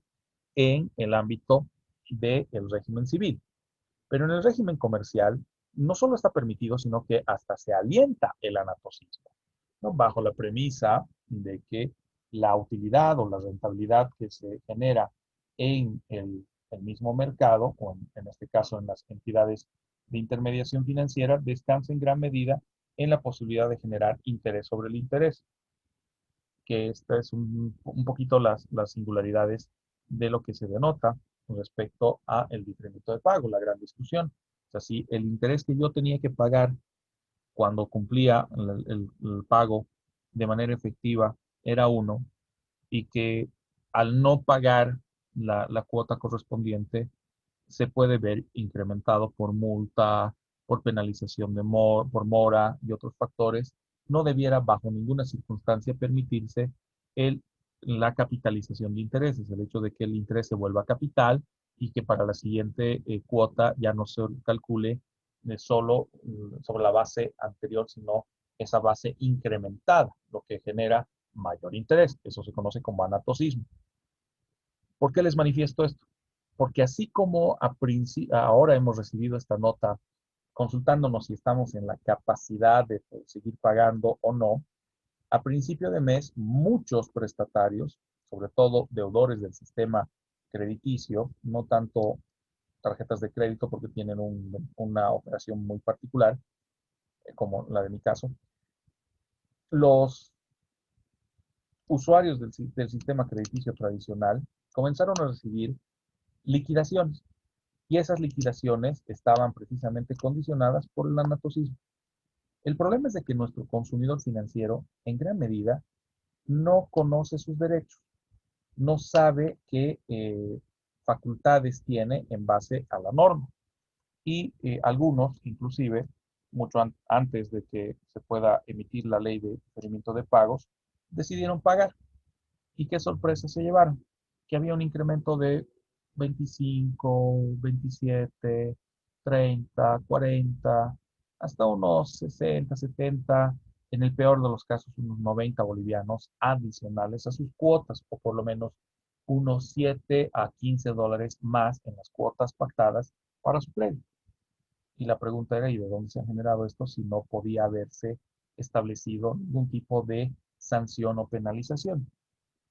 [SPEAKER 1] en el ámbito del régimen civil. Pero en el régimen comercial no solo está permitido, sino que hasta se alienta el anatocismo, ¿no? Bajo la premisa de que la utilidad o la rentabilidad que se genera en el mismo mercado, o en este caso en las entidades de intermediación financiera, descansa en gran medida en la posibilidad de generar interés sobre el interés, que esta es un poquito las singularidades de lo que se denota con respecto a el diferimiento de pago, la gran discusión. O sea, si el interés que yo tenía que pagar cuando cumplía el pago de manera efectiva era uno, y que al no pagar la cuota correspondiente se puede ver incrementado por multa, por penalización por mora y otros factores, no debiera bajo ninguna circunstancia permitirse el, la capitalización de intereses, el hecho de que el interés se vuelva capital y que para la siguiente cuota ya no se calcule solo sobre la base anterior, sino esa base incrementada, lo que genera mayor interés. Eso se conoce como anatocismo. ¿Por qué les manifiesto esto? Porque así como ahora hemos recibido esta nota consultándonos si estamos en la capacidad de seguir pagando o no, a principio de mes muchos prestatarios, sobre todo deudores del sistema crediticio, no tanto tarjetas de crédito porque tienen una operación muy particular, como la de mi caso, los usuarios del sistema crediticio tradicional comenzaron a recibir liquidaciones. Y esas liquidaciones estaban precisamente condicionadas por el anatocismo. El problema es de que nuestro consumidor financiero, en gran medida, no conoce sus derechos, no sabe qué facultades tiene en base a la norma. Y algunos, inclusive, mucho antes de que se pueda emitir la ley de diferimiento de pagos, decidieron pagar. ¿Y qué sorpresa se llevaron? Que había un incremento de 25, 27, 30, 40, hasta unos 60, 70, en el peor de los casos unos 90 bolivianos adicionales a sus cuotas, o por lo menos unos 7 a 15 dólares más en las cuotas pactadas para su crédito. Y la pregunta era, ¿y de dónde se ha generado esto si no podía haberse establecido ningún tipo de sanción o penalización?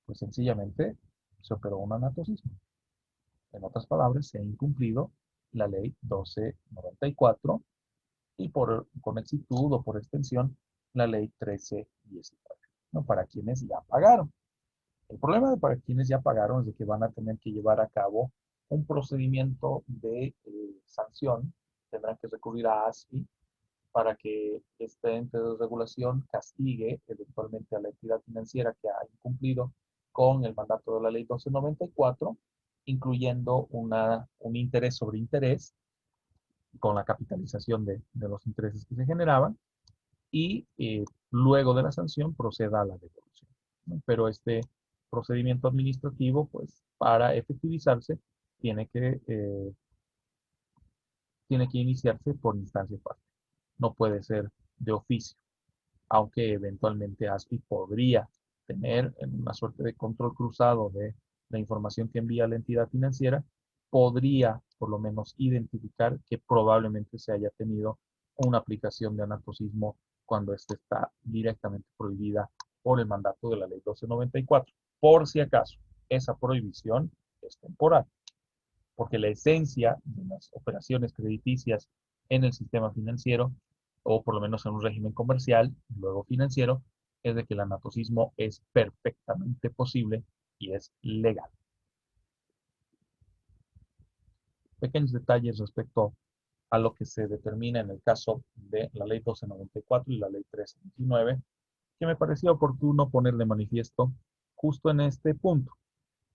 [SPEAKER 1] Pues sencillamente se operó un anatocismo. En otras palabras, se ha incumplido la ley 1294 y con exitud o por extensión la ley 1319, ¿no? Para quienes ya pagaron. El problema para quienes ya pagaron es de que van a tener que llevar a cabo un procedimiento de sanción, tendrán que recurrir a ASFI para que este ente de regulación castigue eventualmente a la entidad financiera que ha incumplido con el mandato de la ley 1294, incluyendo un interés sobre interés con la capitalización de los intereses que se generaban y luego de la sanción proceda a la devolución, ¿no? Pero este procedimiento administrativo, pues para efectivizarse, tiene que, eh, tiene que iniciarse por instancia fácil. No puede ser de oficio, aunque eventualmente ASFI podría tener una suerte de control cruzado de la información que envía la entidad financiera, podría por lo menos identificar que probablemente se haya tenido una aplicación de anatocismo cuando ésta está directamente prohibida por el mandato de la ley 1294. Por si acaso, esa prohibición es temporal, porque la esencia de las operaciones crediticias en el sistema financiero, o por lo menos en un régimen comercial, luego financiero, es de que el anatocismo es perfectamente posible y es legal. Pequeños detalles respecto a lo que se determina en el caso de la Ley 1294 y la Ley 1329, que me pareció oportuno poner de manifiesto justo en este punto,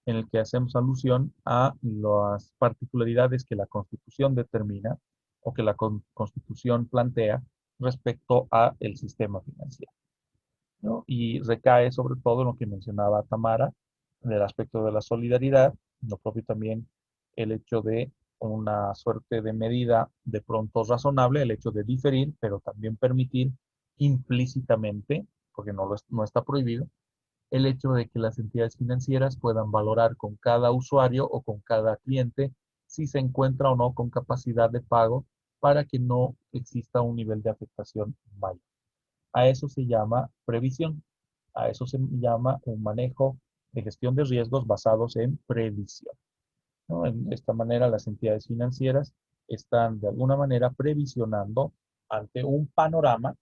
[SPEAKER 1] en el que hacemos alusión a las particularidades que la Constitución determina o que la Constitución plantea respecto a el sistema financiero, ¿no? Y recae sobre todo en lo que mencionaba Tamara, en el aspecto de la solidaridad, lo propio también el hecho de una suerte de medida de pronto razonable, el hecho de diferir, pero también permitir implícitamente, porque no está prohibido, el hecho de que las entidades financieras puedan valorar con cada usuario o con cada cliente si se encuentra o no con capacidad de pago para que no exista un nivel de afectación mayor. A eso se llama previsión. A eso se llama un manejo de gestión de riesgos basados en previsión, ¿no? De esta manera, las entidades financieras están de alguna manera previsionando ante un panorama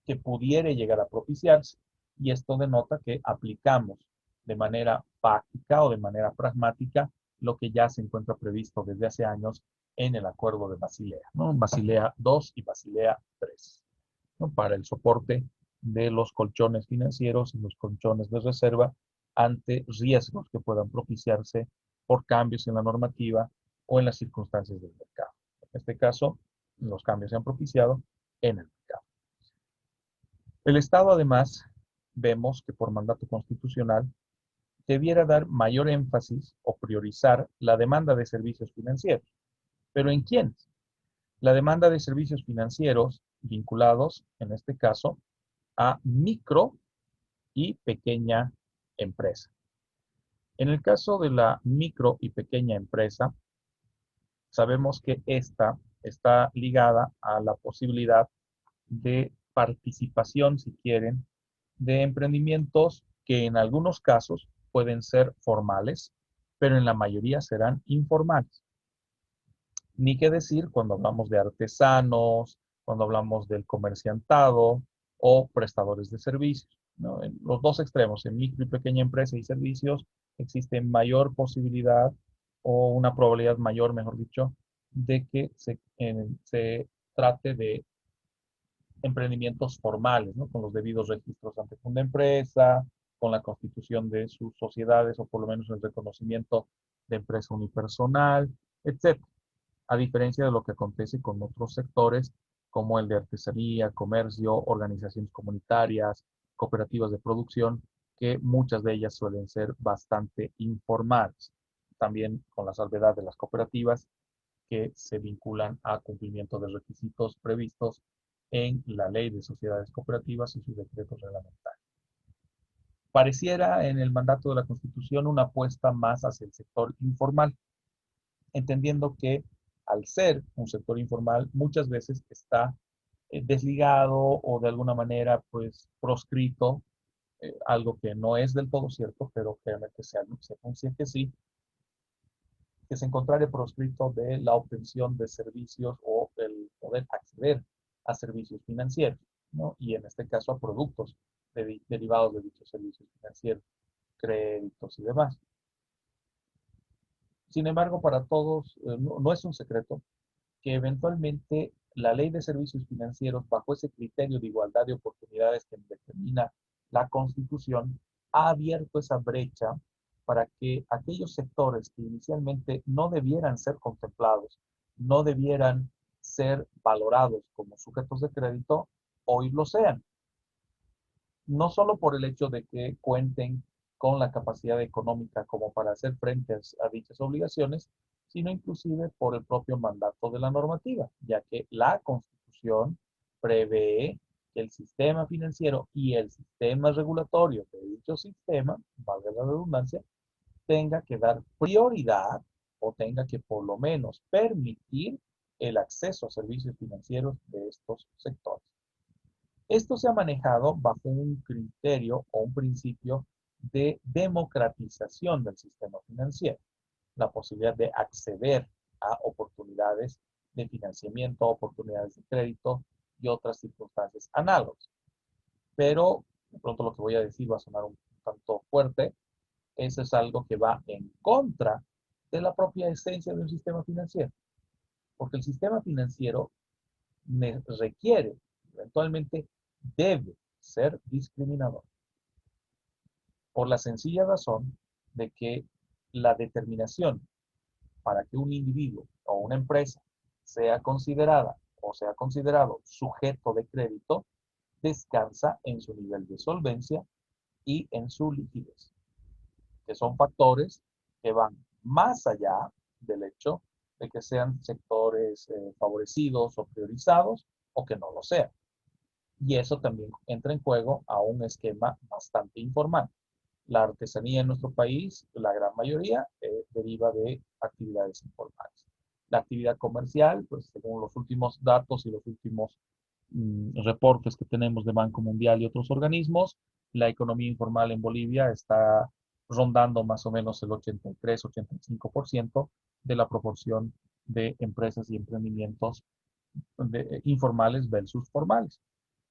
[SPEAKER 1] que pudiera llegar a propiciarse. Y esto denota que aplicamos de manera práctica o de manera pragmática lo que ya se encuentra previsto desde hace años en el Acuerdo de Basilea, ¿no? Basilea II y Basilea III, ¿no? Para el soporte de los colchones financieros y los colchones de reserva ante riesgos que puedan propiciarse por cambios en la normativa o en las circunstancias del mercado. En este caso, los cambios se han propiciado en el mercado. El Estado, además, vemos que por mandato constitucional debiera dar mayor énfasis o priorizar la demanda de servicios financieros. ¿Pero en quiénes? La demanda de servicios financieros vinculados, en este caso, a micro y pequeña empresa. En el caso de la micro y pequeña empresa, sabemos que esta está ligada a la posibilidad de participación, si quieren, de emprendimientos que en algunos casos pueden ser formales, pero en la mayoría serán informales. Ni qué decir cuando hablamos de artesanos, cuando hablamos del comerciantado o prestadores de servicios, ¿no? En los dos extremos, en micro y pequeña empresa y servicios, existe mayor posibilidad o una probabilidad mayor, mejor dicho, de que se trate de emprendimientos formales, ¿no? Con los debidos registros ante Funda Empresa, con la constitución de sus sociedades o por lo menos el reconocimiento de empresa unipersonal, etc. A diferencia de lo que acontece con otros sectores como el de artesanía, comercio, organizaciones comunitarias, cooperativas de producción, que muchas de ellas suelen ser bastante informales. También con la salvedad de las cooperativas que se vinculan a cumplimiento de requisitos previstos en la Ley de Sociedades Cooperativas y sus decretos reglamentarios. Pareciera en el mandato de la Constitución una apuesta más hacia el sector informal, entendiendo que al ser un sector informal muchas veces está desligado o de alguna manera pues proscrito, algo que no es del todo cierto, pero realmente se anuncia que sí, que se encontrara proscrito de la obtención de servicios o el poder acceder a servicios financieros, ¿no? Y en este caso a productos derivados de dichos servicios financieros, créditos y demás. Sin embargo, para todos no es un secreto que eventualmente la Ley de Servicios Financieros, bajo ese criterio de igualdad de oportunidades que determina la Constitución, ha abierto esa brecha para que aquellos sectores que inicialmente no debieran ser contemplados, no debieran ser valorados como sujetos de crédito, hoy lo sean. No solo por el hecho de que cuenten con la capacidad económica como para hacer frente a dichas obligaciones, sino inclusive por el propio mandato de la normativa, ya que la Constitución prevé que el sistema financiero y el sistema regulatorio de dicho sistema, valga la redundancia, tenga que dar prioridad o tenga que por lo menos permitir el acceso a servicios financieros de estos sectores. Esto se ha manejado bajo un criterio o un principio de democratización del sistema financiero, la posibilidad de acceder a oportunidades de financiamiento, oportunidades de crédito y otras circunstancias análogas. Pero de pronto lo que voy a decir va a sonar un tanto fuerte. Eso es algo que va en contra de la propia esencia de un sistema financiero, porque el sistema financiero requiere, eventualmente debe ser discriminador, por la sencilla razón de que la determinación para que un individuo o una empresa sea considerada o sea considerado sujeto de crédito descansa en su nivel de solvencia y en su liquidez, que son factores que van más allá del hecho de que sean sectores favorecidos o priorizados o que no lo sean. Y eso también entra en juego a un esquema bastante informal. La artesanía en nuestro país, la gran mayoría, deriva de actividades informales. La actividad comercial, pues según los últimos datos y los últimos reportes que tenemos de Banco Mundial y otros organismos, la economía informal en Bolivia está rondando más o menos el 83-85% de la proporción de empresas y emprendimientos informales versus formales.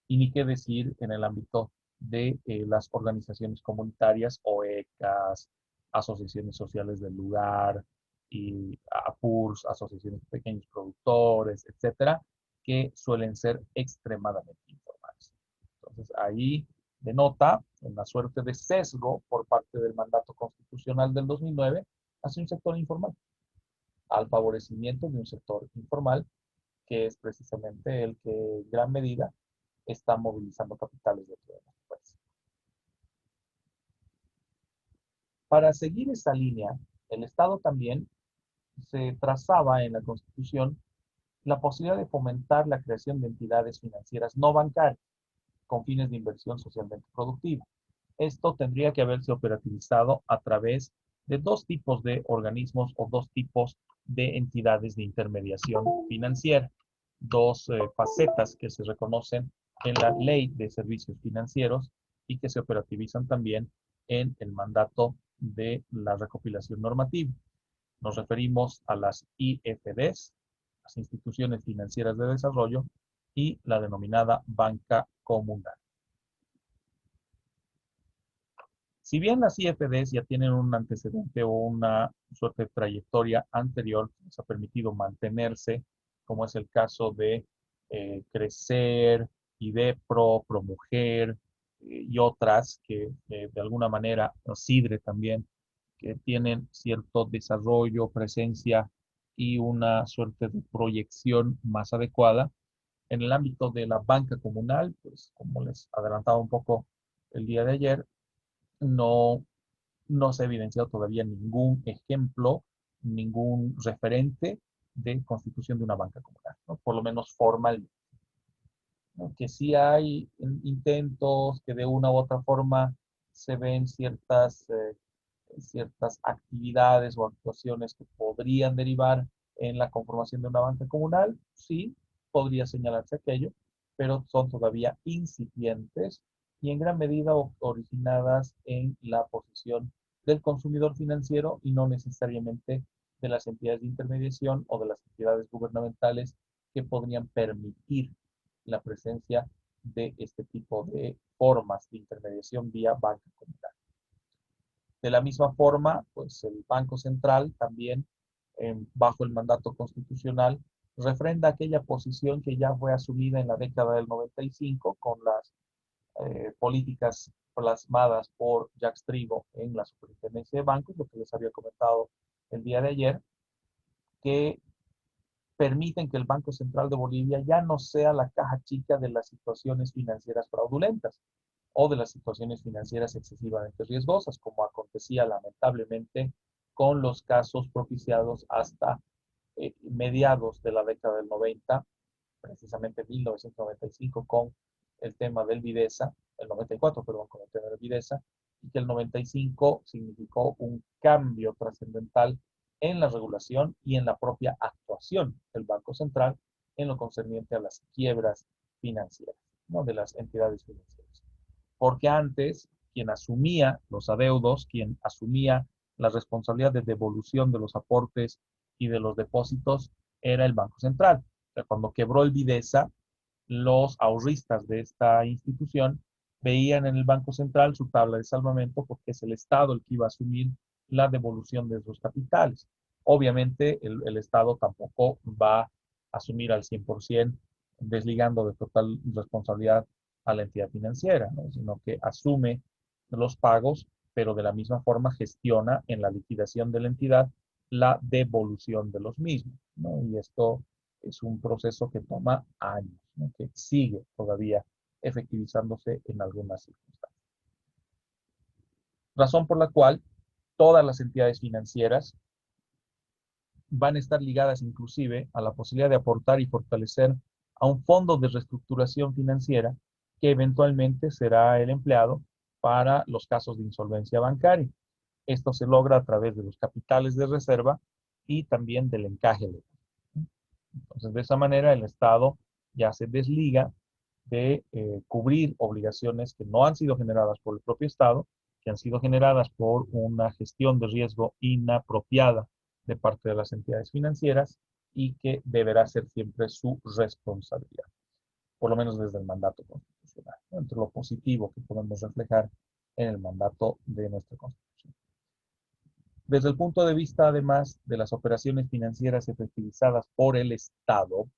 [SPEAKER 1] Y ni qué decir en el ámbito de las organizaciones comunitarias, OECAS, asociaciones sociales del lugar, y APURS, asociaciones de pequeños productores, etcétera, que suelen ser extremadamente informales. Entonces, ahí denota una suerte de sesgo por parte del mandato constitucional del 2009 hacia un sector informal, al favorecimiento de un sector informal que es precisamente el que en gran medida está movilizando capitales dentro de nuestro país. Para seguir esa línea, el Estado también se trazaba en la Constitución la posibilidad de fomentar la creación de entidades financieras no bancarias con fines de inversión socialmente productiva. Esto tendría que haberse operativizado a través de dos tipos de organismos o dos tipos de entidades de intermediación financiera, dos facetas que se reconocen en la Ley de Servicios Financieros y que se operativizan también en el mandato de la recopilación normativa. Nos referimos a las IFDs, las instituciones financieras de desarrollo, y la denominada banca comunal. Si bien las IFDs ya tienen un antecedente o una suerte de trayectoria anterior que les ha permitido mantenerse, como es el caso de Crecer, IDEPRO, ProMujer y otras que de alguna manera, SIDRE también, que tienen cierto desarrollo, presencia y una suerte de proyección más adecuada. En el ámbito de la banca comunal, pues como les adelantaba un poco el día de ayer, no, no se ha evidenciado todavía ningún ejemplo, ningún referente de constitución de una banca comunal, ¿no? Por lo menos formal, ¿no? Que sí hay intentos que de una u otra forma se ven ciertas actividades o actuaciones que podrían derivar en la conformación de una banca comunal, sí, podría señalarse aquello, pero son todavía incipientes y en gran medida originadas en la posición del consumidor financiero y no necesariamente de las entidades de intermediación o de las entidades gubernamentales que podrían permitir la presencia de este tipo de formas de intermediación vía banca comunal. De la misma forma, pues el Banco Central también, bajo el mandato constitucional, refrenda aquella posición que ya fue asumida en la década del 95 con las políticas plasmadas por Jacques Trigo en la Superintendencia de Bancos, lo que les había comentado el día de ayer, que permiten que el Banco Central de Bolivia ya no sea la caja chica de las situaciones financieras fraudulentas o de las situaciones financieras excesivamente riesgosas, como acontecía lamentablemente con los casos propiciados hasta mediados de la década del 90, precisamente 1995 con el tema del Videsa, el 94, perdón, con el tema del Videsa, y que el 95 significó un cambio trascendental en la regulación y en la propia actuación del Banco Central en lo concerniente a las quiebras financieras, ¿no? De las entidades financieras. Porque antes, quien asumía los adeudos, quien asumía la responsabilidad de devolución de los aportes y de los depósitos, era el Banco Central. O sea, cuando quebró el Videsa, los ahorristas de esta institución veían en el Banco Central su tabla de salvamento porque es el Estado el que iba a asumir la devolución de esos capitales. Obviamente el Estado tampoco va a asumir al 100%, desligando de total responsabilidad a la entidad financiera, ¿no? Sino que asume los pagos, pero de la misma forma gestiona en la liquidación de la entidad la devolución de los mismos, ¿no? Y esto es un proceso que toma años, ¿no? Que sigue todavía efectivizándose en algunas circunstancias. Razón por la cual todas las entidades financieras van a estar ligadas inclusive a la posibilidad de aportar y fortalecer a un fondo de reestructuración financiera que eventualmente será el empleado para los casos de insolvencia bancaria. Esto se logra a través de los capitales de reserva y también del encaje legal. Entonces, de esa manera, el Estado ya se desliga de cubrir obligaciones que no han sido generadas por el propio Estado, que han sido generadas por una gestión de riesgo inapropiada de parte de las entidades financieras y que deberá ser siempre su responsabilidad, por lo menos desde el mandato constitucional, ¿no? Entre lo positivo que podemos reflejar en el mandato de nuestra Constitución. Desde el punto de vista, además, de las operaciones financieras efectivizadas por el Estado,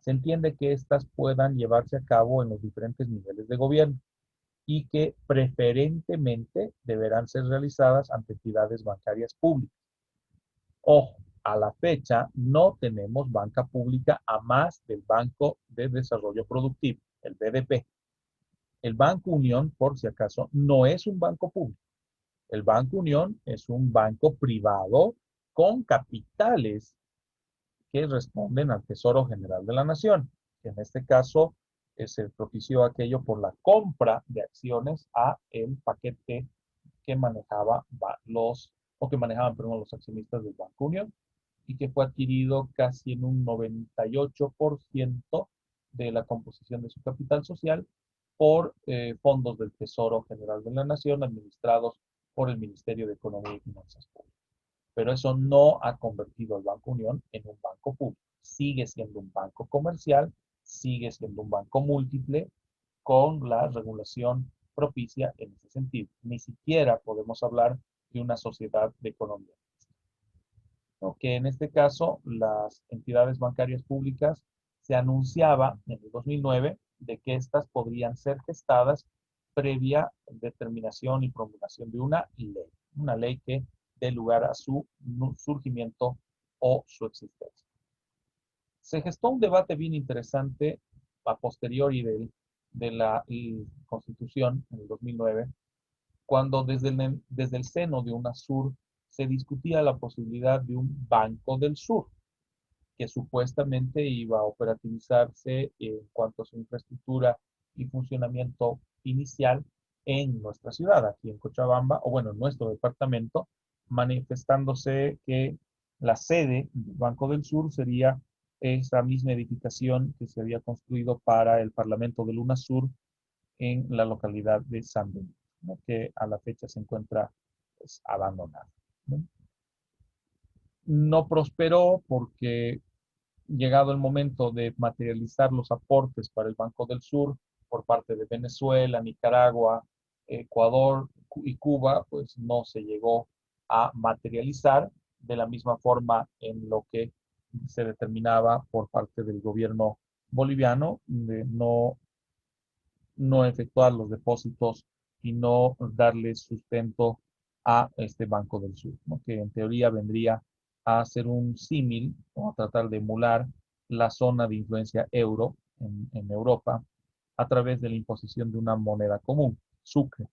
[SPEAKER 1] se entiende que éstas puedan llevarse a cabo en los diferentes niveles de gobierno y que preferentemente deberán ser realizadas ante entidades bancarias públicas. Ojo, a la fecha no tenemos banca pública a más del Banco de Desarrollo Productivo, el BDP. El Banco Unión, por si acaso, no es un banco público. El Banco Unión es un banco privado con capitales que responden al Tesoro General de la Nación, que en este caso se propició aquello por la compra de acciones a el paquete que manejaba o que manejaban, perdón, los accionistas del Banco Unión y que fue adquirido casi en un 98% de la composición de su capital social por fondos del Tesoro General de la Nación administrados por el Ministerio de Economía y Finanzas Públicas. Pero eso no ha convertido al Banco Unión en un banco público. Sigue siendo un banco comercial, sigue siendo un banco múltiple con la regulación propicia en ese sentido. Ni siquiera podemos hablar de una sociedad de economía. ¿No? Que en este caso las entidades bancarias públicas se anunciaba en el 2009 de que éstas podrían ser gestadas previa determinación y promulgación de una ley que dé lugar a su surgimiento o su existencia. Se gestó un debate bien interesante a posteriori de la Constitución en el 2009, cuando desde el seno de UNASUR se discutía la posibilidad de un Banco del Sur, que supuestamente iba a operativizarse en cuanto a su infraestructura y funcionamiento inicial en nuestra ciudad, aquí en Cochabamba, o bueno, en nuestro departamento, manifestándose que la sede del Banco del Sur sería esa misma edificación que se había construido para el Parlamento del UNASUR en la localidad de San Benito, ¿no? Que a la fecha se encuentra pues, abandonada, ¿no? No prosperó porque llegado el momento de materializar los aportes para el Banco del Sur por parte de Venezuela, Nicaragua, Ecuador y Cuba, pues no se llegó a materializar de la misma forma en lo que se determinaba por parte del gobierno boliviano de no efectuar los depósitos y no darle sustento a este Banco del Sur, ¿no? Que en teoría vendría a hacer un símil o a tratar de emular la zona de influencia euro en Europa a través de la imposición de una moneda común, sucre,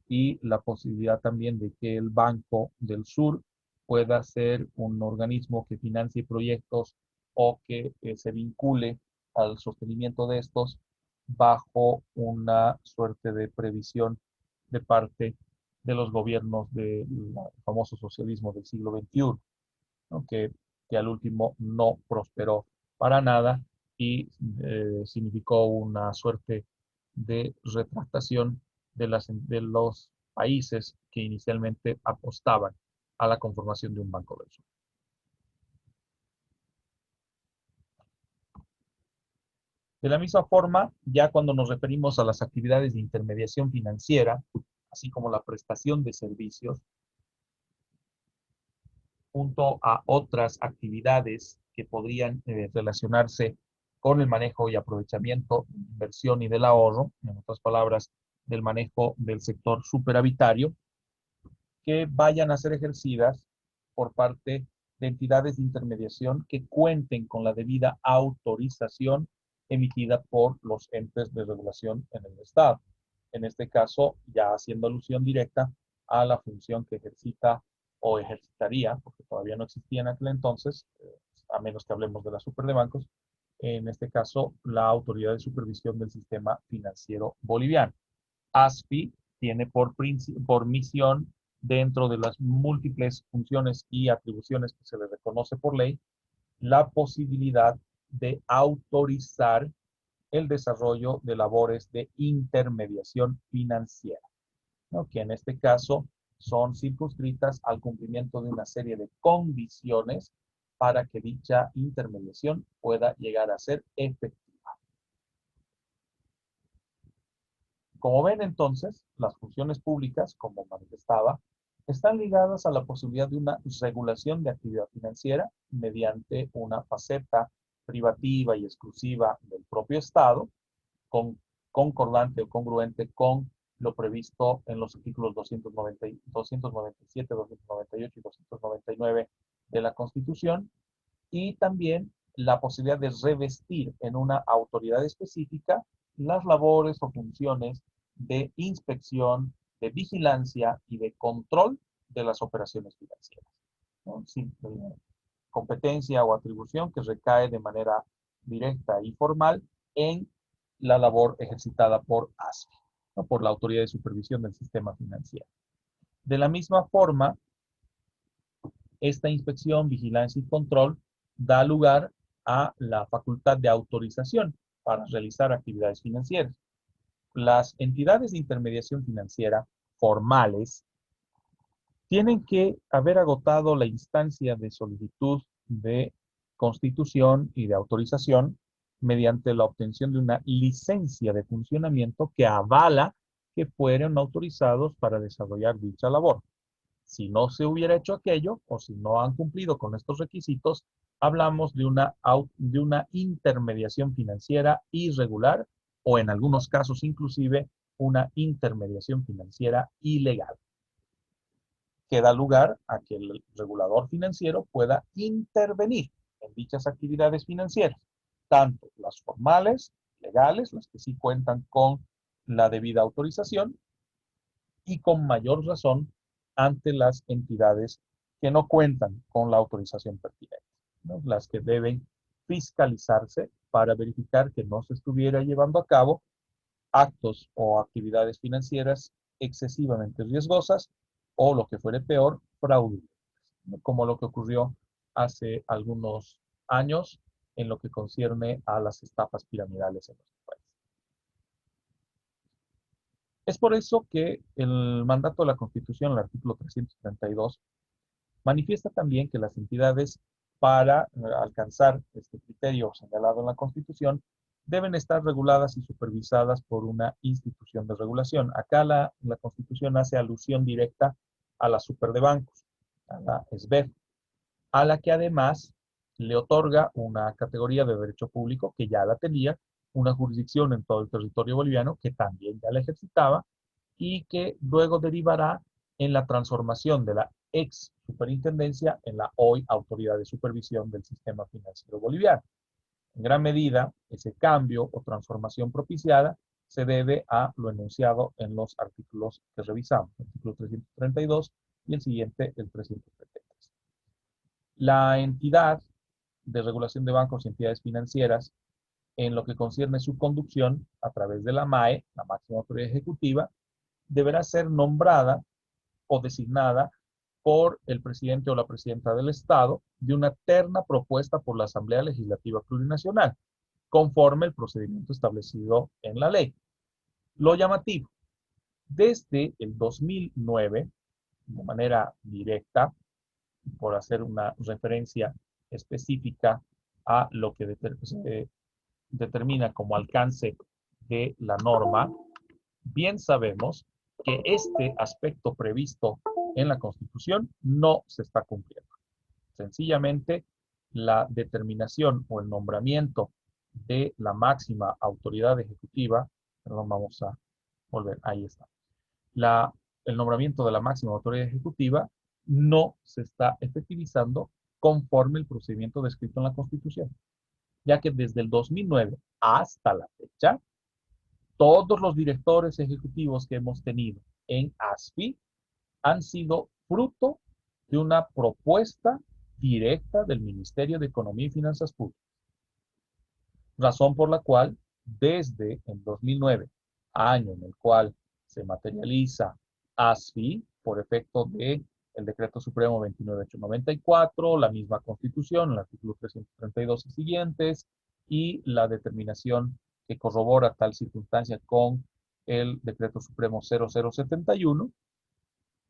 [SPEAKER 1] y la posibilidad también de que el Banco del Sur pueda ser un organismo que financie proyectos o que se vincule al sostenimiento de estos bajo una suerte de previsión de parte de los gobiernos del famoso socialismo del siglo XXI, ¿no? Que al último no prosperó para nada y significó una suerte de retractación de los países que inicialmente apostaban a la conformación de un Banco del Sur. De la misma forma, ya cuando nos referimos a las actividades de intermediación financiera, así como la prestación de servicios, junto a otras actividades que podrían relacionarse con el manejo y aprovechamiento de inversión y del ahorro, en otras palabras, del manejo del sector superavitario, que vayan a ser ejercidas por parte de entidades de intermediación que cuenten con la debida autorización emitida por los entes de regulación en el Estado. En este caso, ya haciendo alusión directa a la función que ejercita o ejercitaría, porque todavía no existía en aquel entonces, a menos que hablemos de la super de bancos, en este caso, la Autoridad de Supervisión del Sistema Financiero Boliviano. ASFI tiene por misión, dentro de las múltiples funciones y atribuciones que se le reconoce por ley, la posibilidad de autorizar el desarrollo de labores de intermediación financiera, ¿no? Que en este caso son circunscritas al cumplimiento de una serie de condiciones para que dicha intermediación pueda llegar a ser efectiva. Como ven entonces, las funciones públicas, como manifestaba, están ligadas a la posibilidad de una regulación de actividad financiera mediante una faceta privativa y exclusiva del propio Estado, concordante o congruente con lo previsto en los artículos 297, 298 y 299 de la Constitución, y también la posibilidad de revestir en una autoridad específica las labores o funciones de inspección, de vigilancia y de control de las operaciones financieras, ¿no? Simple competencia o atribución que recae de manera directa y formal en la labor ejercitada por ASFI, ¿no? Por la Autoridad de Supervisión del Sistema Financiero. De la misma forma, esta inspección, vigilancia y control da lugar a la facultad de autorización para realizar actividades financieras. Las entidades de intermediación financiera formales tienen que haber agotado la instancia de solicitud de constitución y de autorización mediante la obtención de una licencia de funcionamiento que avala que fueron autorizados para desarrollar dicha labor. Si no se hubiera hecho aquello, o si no han cumplido con estos requisitos, hablamos de una intermediación financiera irregular, o en algunos casos inclusive una intermediación financiera ilegal, que da lugar a que el regulador financiero pueda intervenir en dichas actividades financieras, tanto las formales, legales, las que sí cuentan con la debida autorización, y con mayor razón ante las entidades que no cuentan con la autorización pertinente, ¿no? Las que deben fiscalizarse para verificar que no se estuviera llevando a cabo actos o actividades financieras excesivamente riesgosas o, lo que fuere peor, fraudulentas, ¿no? Como lo que ocurrió hace algunos años en lo que concierne a las estafas piramidales en nuestro país. Es por eso que el mandato de la Constitución, el artículo 332, manifiesta también que las entidades, para alcanzar este criterio señalado en la Constitución, deben estar reguladas y supervisadas por una institución de regulación. Acá la Constitución hace alusión directa a la super de bancos, a la SBEF, a la que además le otorga una categoría de derecho público que ya la tenía, una jurisdicción en todo el territorio boliviano que también ya la ejercitaba, y que luego derivará en la transformación de la ex superintendencia en la hoy Autoridad de Supervisión del Sistema Financiero Boliviano. En gran medida, ese cambio o transformación propiciada se debe a lo enunciado en los artículos que revisamos, el artículo 332 y el siguiente, el 333. La entidad de regulación de bancos y entidades financieras, en lo que concierne su conducción a través de la MAE, la máxima autoridad ejecutiva, deberá ser nombrada o designada por el presidente o la presidenta del Estado de una terna propuesta por la Asamblea Legislativa Plurinacional, conforme el procedimiento establecido en la ley. Lo llamativo Desde el 2009, de manera directa, por hacer una referencia específica a lo que se determina como alcance de la norma, bien sabemos que este aspecto previsto en la Constitución no se está cumpliendo. Sencillamente, la determinación o el nombramiento de la máxima autoridad ejecutiva, perdón, vamos a volver, ahí está. El nombramiento de la máxima autoridad ejecutiva no se está efectivizando conforme el procedimiento descrito en la Constitución, ya que desde el 2009 hasta la fecha, todos los directores ejecutivos que hemos tenido en ASFI han sido fruto de una propuesta directa del Ministerio de Economía y Finanzas Públicas. Razón por la cual, desde el 2009, año en el cual se materializa ASFI, por efecto del Decreto Supremo 29894, la misma Constitución, el artículo 332 y siguientes, y la determinación que corrobora tal circunstancia con el Decreto Supremo 0071,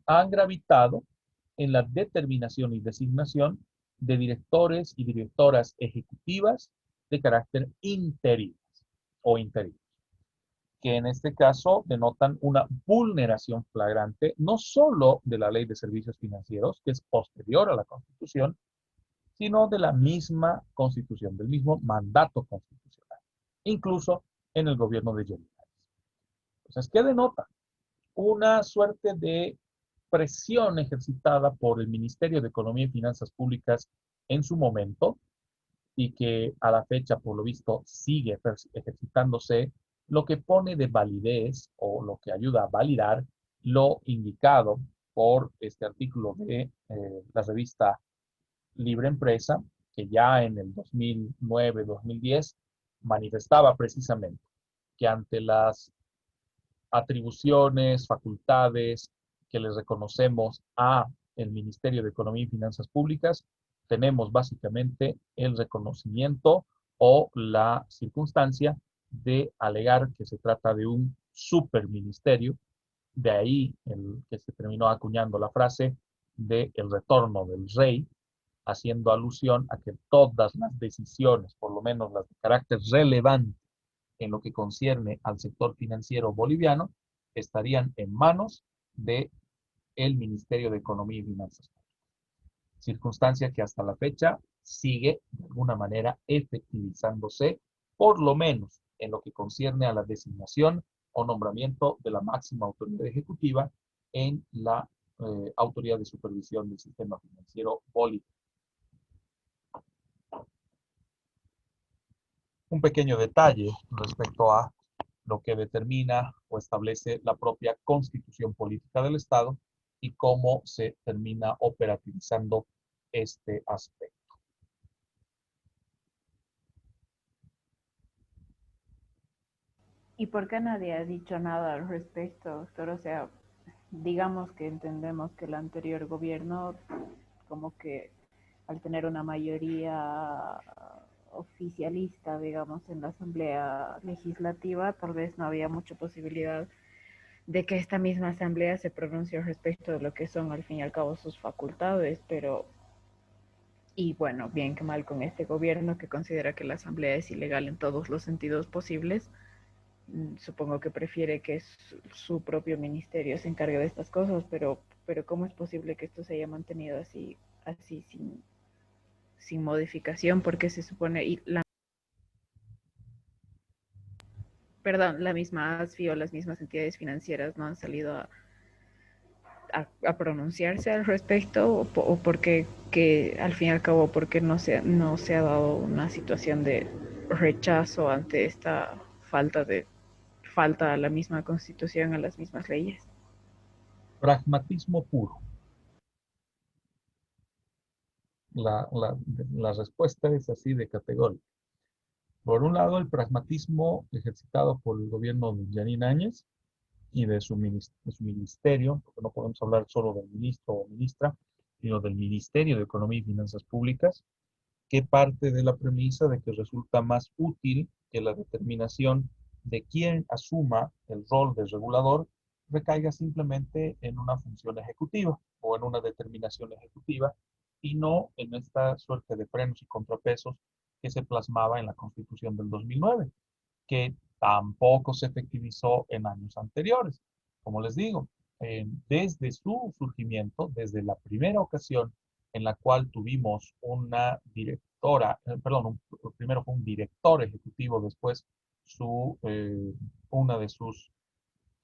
[SPEAKER 1] han gravitado en la determinación y designación de directores y directoras ejecutivas de carácter interinos o interinos, que en este caso denotan una vulneración flagrante no solo de la Ley de Servicios Financieros, que es posterior a la Constitución, sino de la misma Constitución, del mismo mandato constitucional, incluso en el gobierno de Yeltsin. Entonces, ¿qué denota? Una suerte de presión ejercitada por el Ministerio de Economía y Finanzas Públicas en su momento y que a la fecha, por lo visto, sigue ejercitándose, lo que pone de validez o lo que ayuda a validar lo indicado por este artículo de la revista Libre Empresa, que ya en el 2009-2010 manifestaba precisamente que ante las atribuciones, facultades que les reconocemos a el Ministerio de Economía y Finanzas Públicas, tenemos básicamente el reconocimiento o la circunstancia de alegar que se trata de un superministerio, de ahí el que se terminó acuñando la frase de el retorno del rey, haciendo alusión a que todas las decisiones, por lo menos las de carácter relevante en lo que concierne al sector financiero boliviano, estarían en manos del Ministerio de Economía y Finanzas. Circunstancia que hasta la fecha sigue de alguna manera efectivizándose, por lo menos en lo que concierne a la designación o nombramiento de la máxima autoridad ejecutiva en la Autoridad de Supervisión del Sistema Financiero Boliviano. Un pequeño detalle respecto a lo que determina o establece la propia Constitución Política del Estado y cómo se termina operativizando este aspecto.
[SPEAKER 2] ¿Y por qué nadie ha dicho nada al respecto, doctor? O sea, digamos que entendemos que el anterior gobierno, como que al tener una mayoría oficialista, digamos, en la Asamblea Legislativa, tal vez no había mucha posibilidad de que esta misma Asamblea se pronuncie respecto de lo que son, al fin y al cabo, sus facultades, pero, y bueno, bien que mal con este gobierno que considera que la Asamblea es ilegal en todos los sentidos posibles, supongo que prefiere que su propio ministerio se encargue de estas cosas, pero ¿cómo es posible que esto se haya mantenido así sin modificación? Porque se supone, y la misma ASFI o las mismas entidades financieras no han salido a pronunciarse al respecto, o porque que al fin y al cabo porque no se ha dado una situación de rechazo ante esta falta a la misma Constitución, a las mismas leyes.
[SPEAKER 1] Pragmatismo puro. La respuesta es así de categórica. Por un lado, el pragmatismo ejercitado por el gobierno de Yanine Áñez y de su ministerio, porque no podemos hablar solo del ministro o ministra, sino del Ministerio de Economía y Finanzas Públicas, que parte de la premisa de que resulta más útil que la determinación de quién asuma el rol de regulador recaiga simplemente en una función ejecutiva o en una determinación ejecutiva y no en esta suerte de frenos y contrapesos que se plasmaba en la Constitución del 2009, que tampoco se efectivizó en años anteriores. Como les digo, desde su surgimiento, desde la primera ocasión en la cual tuvimos una directora, perdón, primero fue un director ejecutivo, después una de sus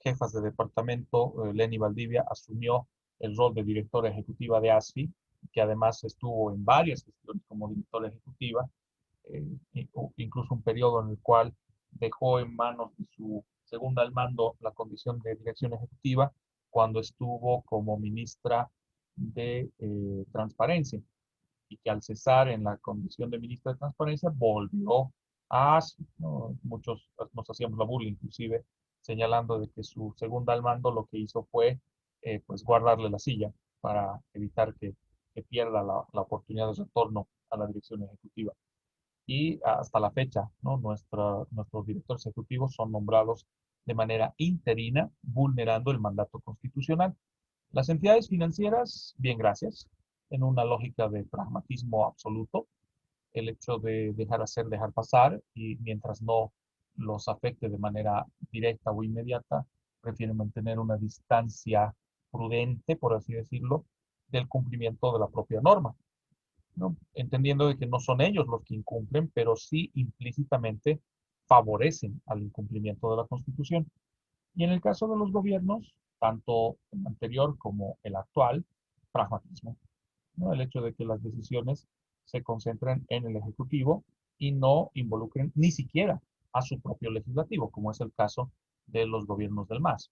[SPEAKER 1] jefas de departamento, Lenny Valdivia, asumió el rol de directora ejecutiva de ASFI, que además estuvo en varias gestiones como directora ejecutiva, incluso un periodo en el cual dejó en manos de su segunda al mando la condición de dirección ejecutiva cuando estuvo como ministra de Transparencia y que al cesar en la condición de ministra de Transparencia volvió a ASFI, ¿no? Muchos nos hacíamos la burla inclusive señalando de que su segunda al mando lo que hizo fue pues guardarle la silla para evitar que pierda la oportunidad de retorno a la dirección ejecutiva. Y hasta la fecha, ¿no? Nuestros directores ejecutivos son nombrados de manera interina, vulnerando el mandato constitucional. Las entidades financieras, bien, gracias, en una lógica de pragmatismo absoluto, el hecho de dejar hacer, dejar pasar, y mientras no los afecte de manera directa o inmediata, prefieren mantener una distancia prudente, por así decirlo, del cumplimiento de la propia norma, ¿no? Entendiendo de que no son ellos los que incumplen, pero sí implícitamente favorecen al incumplimiento de la Constitución. Y en el caso de los gobiernos, tanto el anterior como el actual, pragmatismo, ¿no? El hecho de que las decisiones se concentren en el Ejecutivo y no involucren ni siquiera a su propio legislativo, como es el caso de los gobiernos del MAS,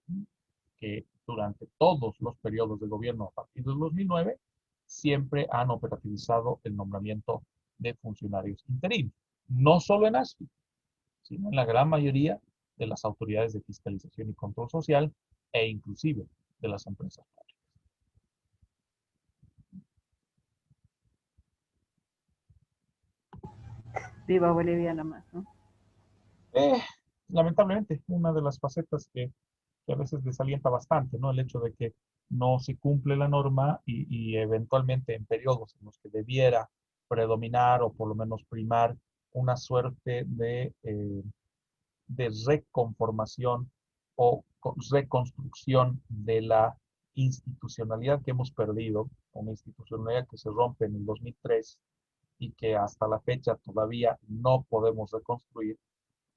[SPEAKER 1] que durante todos los periodos de gobierno a partir del 2009 siempre han operativizado el nombramiento de funcionarios interinos, no solo en ASFI, sino en la gran mayoría de las autoridades de fiscalización y control social e inclusive de las empresas públicas.
[SPEAKER 2] Viva Bolivia nada más, ¿no?
[SPEAKER 1] Eh, Lamentablemente, una de las facetas que a veces desalienta bastante, ¿no? El hecho de que no se cumple la norma y eventualmente en periodos en los que debiera predominar o por lo menos primar una suerte de reconformación o reconstrucción de la institucionalidad que hemos perdido, una institucionalidad que se rompe en el 2003 y que hasta la fecha todavía no podemos reconstruir.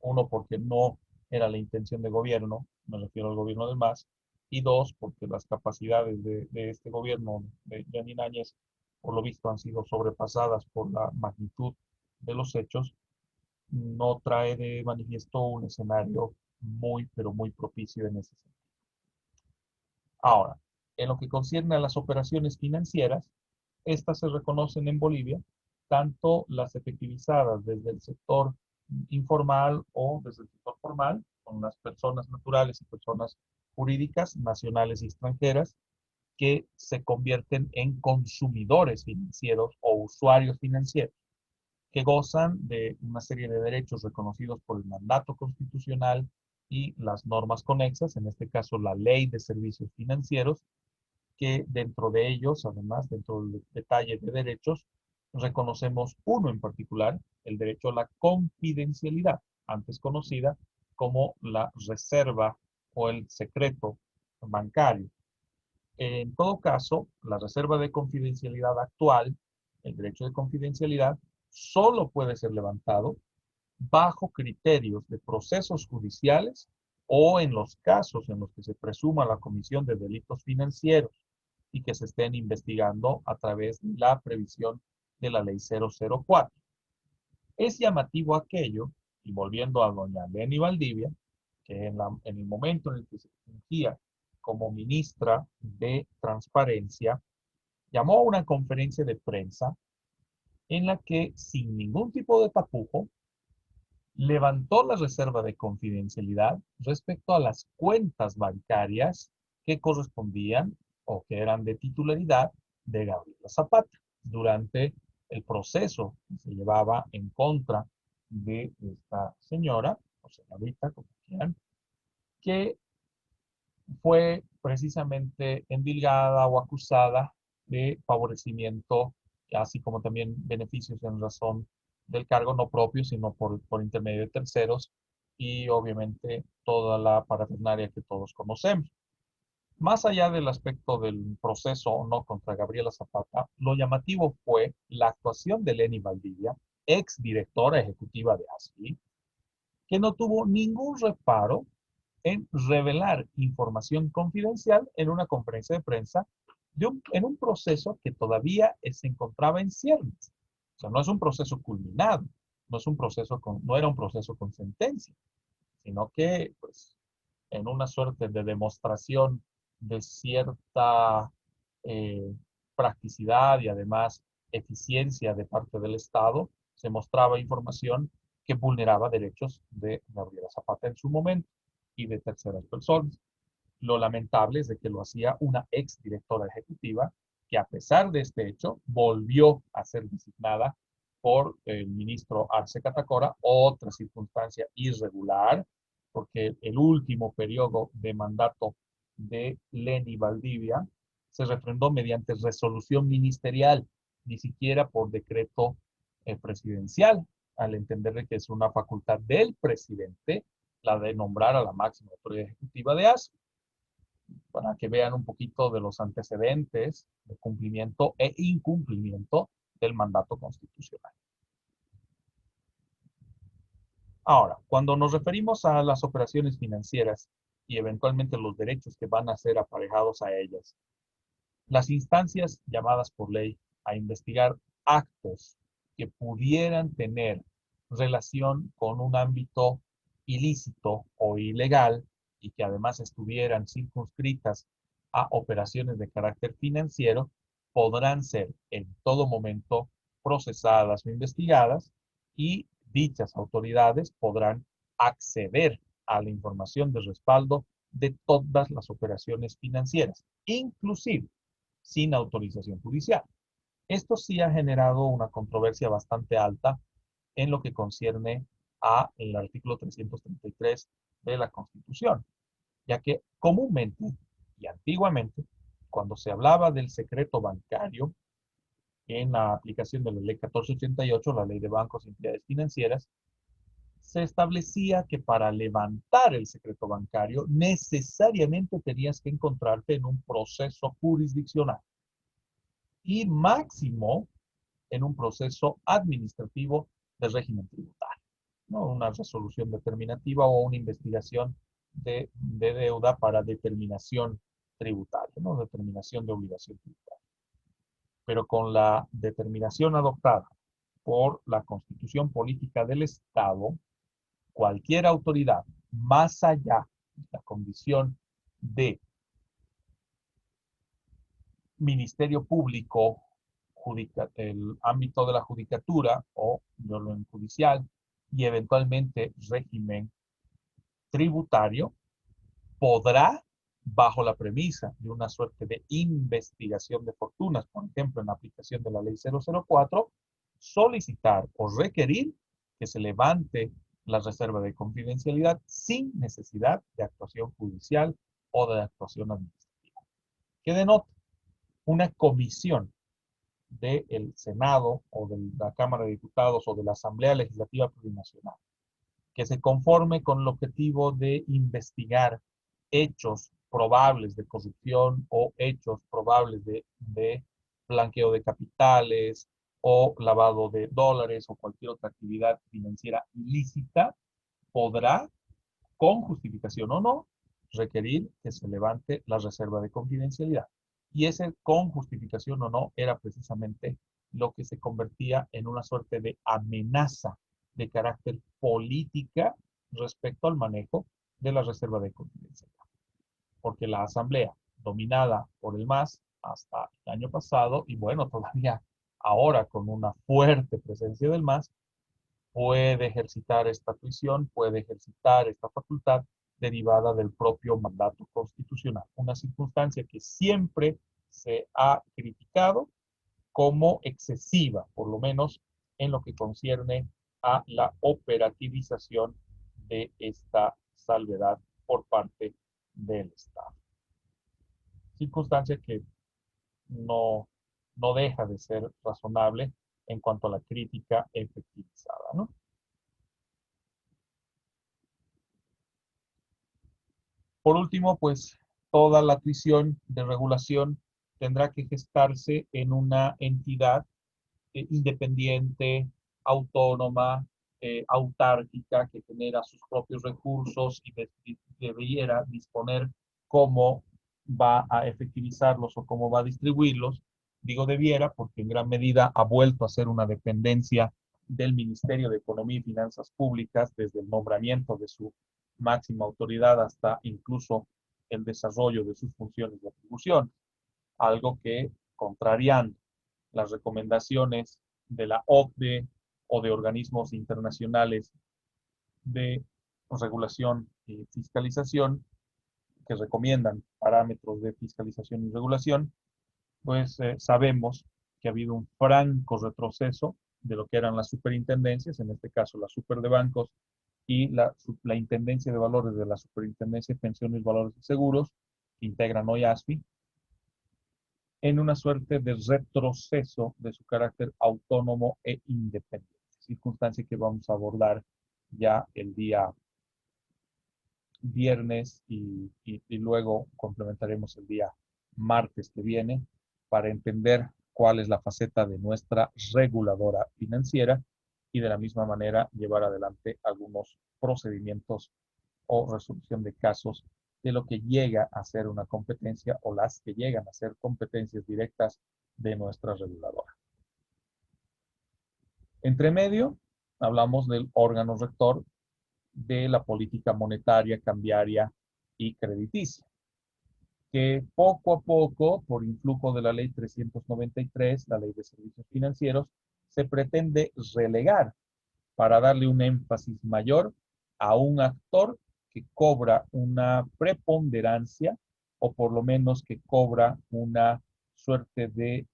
[SPEAKER 1] Uno, porque no era la intención de gobierno, me refiero al gobierno del MAS, y dos, porque las capacidades de este gobierno de Janine Áñez, por lo visto, han sido sobrepasadas por la magnitud de los hechos, no trae de manifiesto un escenario muy, pero muy propicio en ese sentido. Ahora, en lo que concierne a las operaciones financieras, estas se reconocen en Bolivia, tanto las efectivizadas desde el sector informal o desde el sector formal, con las personas naturales y personas jurídicas, nacionales y extranjeras, que se convierten en consumidores financieros o usuarios financieros, que gozan de una serie de derechos reconocidos por el mandato constitucional y las normas conexas, en este caso la Ley de Servicios Financieros, que dentro de ellos, además, dentro del detalle de derechos, reconocemos uno en particular, el derecho a la confidencialidad, antes conocida como la reserva o el secreto bancario. En todo caso, la reserva de confidencialidad actual, el derecho de confidencialidad, solo puede ser levantado bajo criterios de procesos judiciales o en los casos en los que se presuma la comisión de delitos financieros y que se estén investigando a través de la previsión de la ley 004. Es llamativo aquello, y volviendo a doña Lenny Valdivia, que en el momento en el que se fungía como ministra de Transparencia, llamó a una conferencia de prensa en la que, sin ningún tipo de tapujo, levantó la reserva de confidencialidad respecto a las cuentas bancarias que correspondían o que eran de titularidad de Gabriela Zapata durante el proceso que se llevaba en contra de esta señora, o señorita, como quieran, que fue precisamente endilgada o acusada de favorecimiento, así como también beneficios en razón del cargo no propio, sino por intermedio de terceros, y obviamente toda la parafernalia que todos conocemos. Más allá del aspecto del proceso o no contra Gabriela Zapata, lo llamativo fue la actuación de Leni Valdivia, ex directora ejecutiva de ASFI, que no tuvo ningún reparo en revelar información confidencial en una conferencia de prensa en un proceso que todavía se encontraba en ciernes. O sea, no es un proceso culminado, no era un proceso con sentencia, sino que, pues, en una suerte de demostración de cierta eh, practicidad y además eficiencia de parte del Estado, se mostraba información que vulneraba derechos de Gabriela Zapata en su momento y de terceras personas. Lo lamentable es de que lo hacía una ex directora ejecutiva que, a pesar de este hecho, volvió a ser designada por el ministro Arce Catacora, otra circunstancia irregular, porque el último periodo de mandato de Leni Valdivia se refrendó mediante resolución ministerial, ni siquiera por decreto presidencial, al entender que es una facultad del presidente la de nombrar a la máxima autoridad ejecutiva de ASO, para que vean un poquito de los antecedentes de cumplimiento e incumplimiento del mandato constitucional. Ahora, cuando nos referimos a las operaciones financieras y eventualmente los derechos que van a ser aparejados a ellas, las instancias llamadas por ley a investigar actos que pudieran tener relación con un ámbito ilícito o ilegal y que además estuvieran circunscritas a operaciones de carácter financiero, podrán ser en todo momento procesadas o investigadas, y dichas autoridades podrán acceder a la información de respaldo de todas las operaciones financieras, inclusive sin autorización judicial. Esto sí ha generado una controversia bastante alta en lo que concierne al artículo 333 de la Constitución, ya que comúnmente y antiguamente, cuando se hablaba del secreto bancario en la aplicación de la ley 1488, la ley de bancos y entidades financieras, se establecía que para levantar el secreto bancario necesariamente tenías que encontrarte en un proceso jurisdiccional y máximo en un proceso administrativo de régimen tributario, ¿no? Una resolución determinativa o una investigación de deuda para determinación tributaria, ¿no? Determinación de obligación tributaria. Pero con la determinación adoptada por la Constitución Política del Estado, cualquier autoridad, más allá de la condición de Ministerio Público, el ámbito de la judicatura o de orden judicial y eventualmente régimen tributario, podrá, bajo la premisa de una suerte de investigación de fortunas, por ejemplo, en la aplicación de la ley 004, solicitar o requerir que se levante la reserva de confidencialidad sin necesidad de actuación judicial o de actuación administrativa. ¿Qué denota? Una comisión del Senado o de la Cámara de Diputados o de la Asamblea Legislativa Plurinacional, que se conforme con el objetivo de investigar hechos probables de corrupción o hechos probables de blanqueo de capitales o lavado de dólares o cualquier otra actividad financiera ilícita, podrá, con justificación o no, requerir que se levante la reserva de confidencialidad. Y ese con justificación o no era precisamente lo que se convertía en una suerte de amenaza de carácter política respecto al manejo de la reserva de confidencialidad. Porque la Asamblea, dominada por el MAS hasta el año pasado, y bueno, todavía ahora con una fuerte presencia del MAS, puede ejercitar esta tuición, puede ejercitar esta facultad derivada del propio mandato constitucional. Una circunstancia que siempre se ha criticado como excesiva, por lo menos en lo que concierne a la operativización de esta salvedad por parte del Estado. Circunstancia que no, no deja de ser razonable en cuanto a la crítica efectivizada, ¿no? Por último, pues toda la tuición de regulación tendrá que gestarse en una entidad independiente, autónoma, autárquica, que genera sus propios recursos y debiera disponer cómo va a efectivizarlos o cómo va a distribuirlos. Digo debiera porque en gran medida ha vuelto a ser una dependencia del Ministerio de Economía y Finanzas Públicas desde el nombramiento de su máxima autoridad hasta incluso el desarrollo de sus funciones y atribuciones, algo que, contrariando las recomendaciones de la OCDE o de organismos internacionales de regulación y fiscalización que recomiendan parámetros de fiscalización y regulación, pues sabemos que ha habido un franco retroceso de lo que eran las superintendencias, en este caso la super de bancos y la Intendencia de Valores de la Superintendencia de Pensiones, Valores y Seguros, que integran hoy ASFI, en una suerte de retroceso de su carácter autónomo e independiente, circunstancia que vamos a abordar ya el día viernes y luego complementaremos el día martes que viene para entender cuál es la faceta de nuestra reguladora financiera y de la misma manera llevar adelante algunos procedimientos o resolución de casos de lo que llega a ser una competencia o las que llegan a ser competencias directas de nuestra reguladora. Entre medio, hablamos del órgano rector de la política monetaria, cambiaria y crediticia, que poco a poco, por influjo de la ley 393, la ley de servicios financieros, se pretende relegar para darle un énfasis mayor a un actor que cobra una preponderancia o por lo menos que cobra una suerte de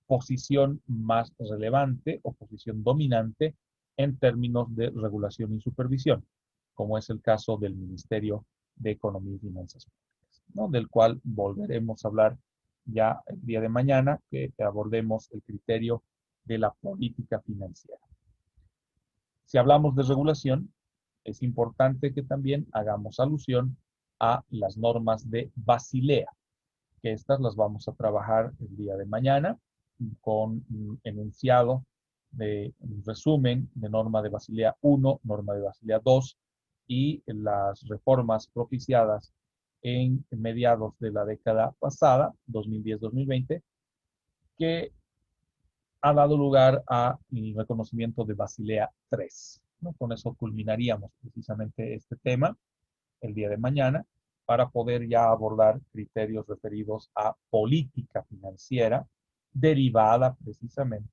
[SPEAKER 1] posición más relevante o posición dominante en términos de regulación y supervisión, como es el caso del Ministerio de Economía y Finanzas Públicas, ¿no? Del cual volveremos a hablar ya el día de mañana, que abordemos el criterio de la política financiera. Si hablamos de regulación, es importante que también hagamos alusión a las normas de Basilea, que estas las vamos a trabajar el día de mañana con un enunciado de un resumen de norma de Basilea I, norma de Basilea II y las reformas propiciadas en mediados de la década pasada, 2010-2020, que ha dado lugar al reconocimiento de Basilea III, ¿no? Con eso culminaríamos precisamente este tema el día de mañana para poder ya abordar criterios referidos a política financiera derivada precisamente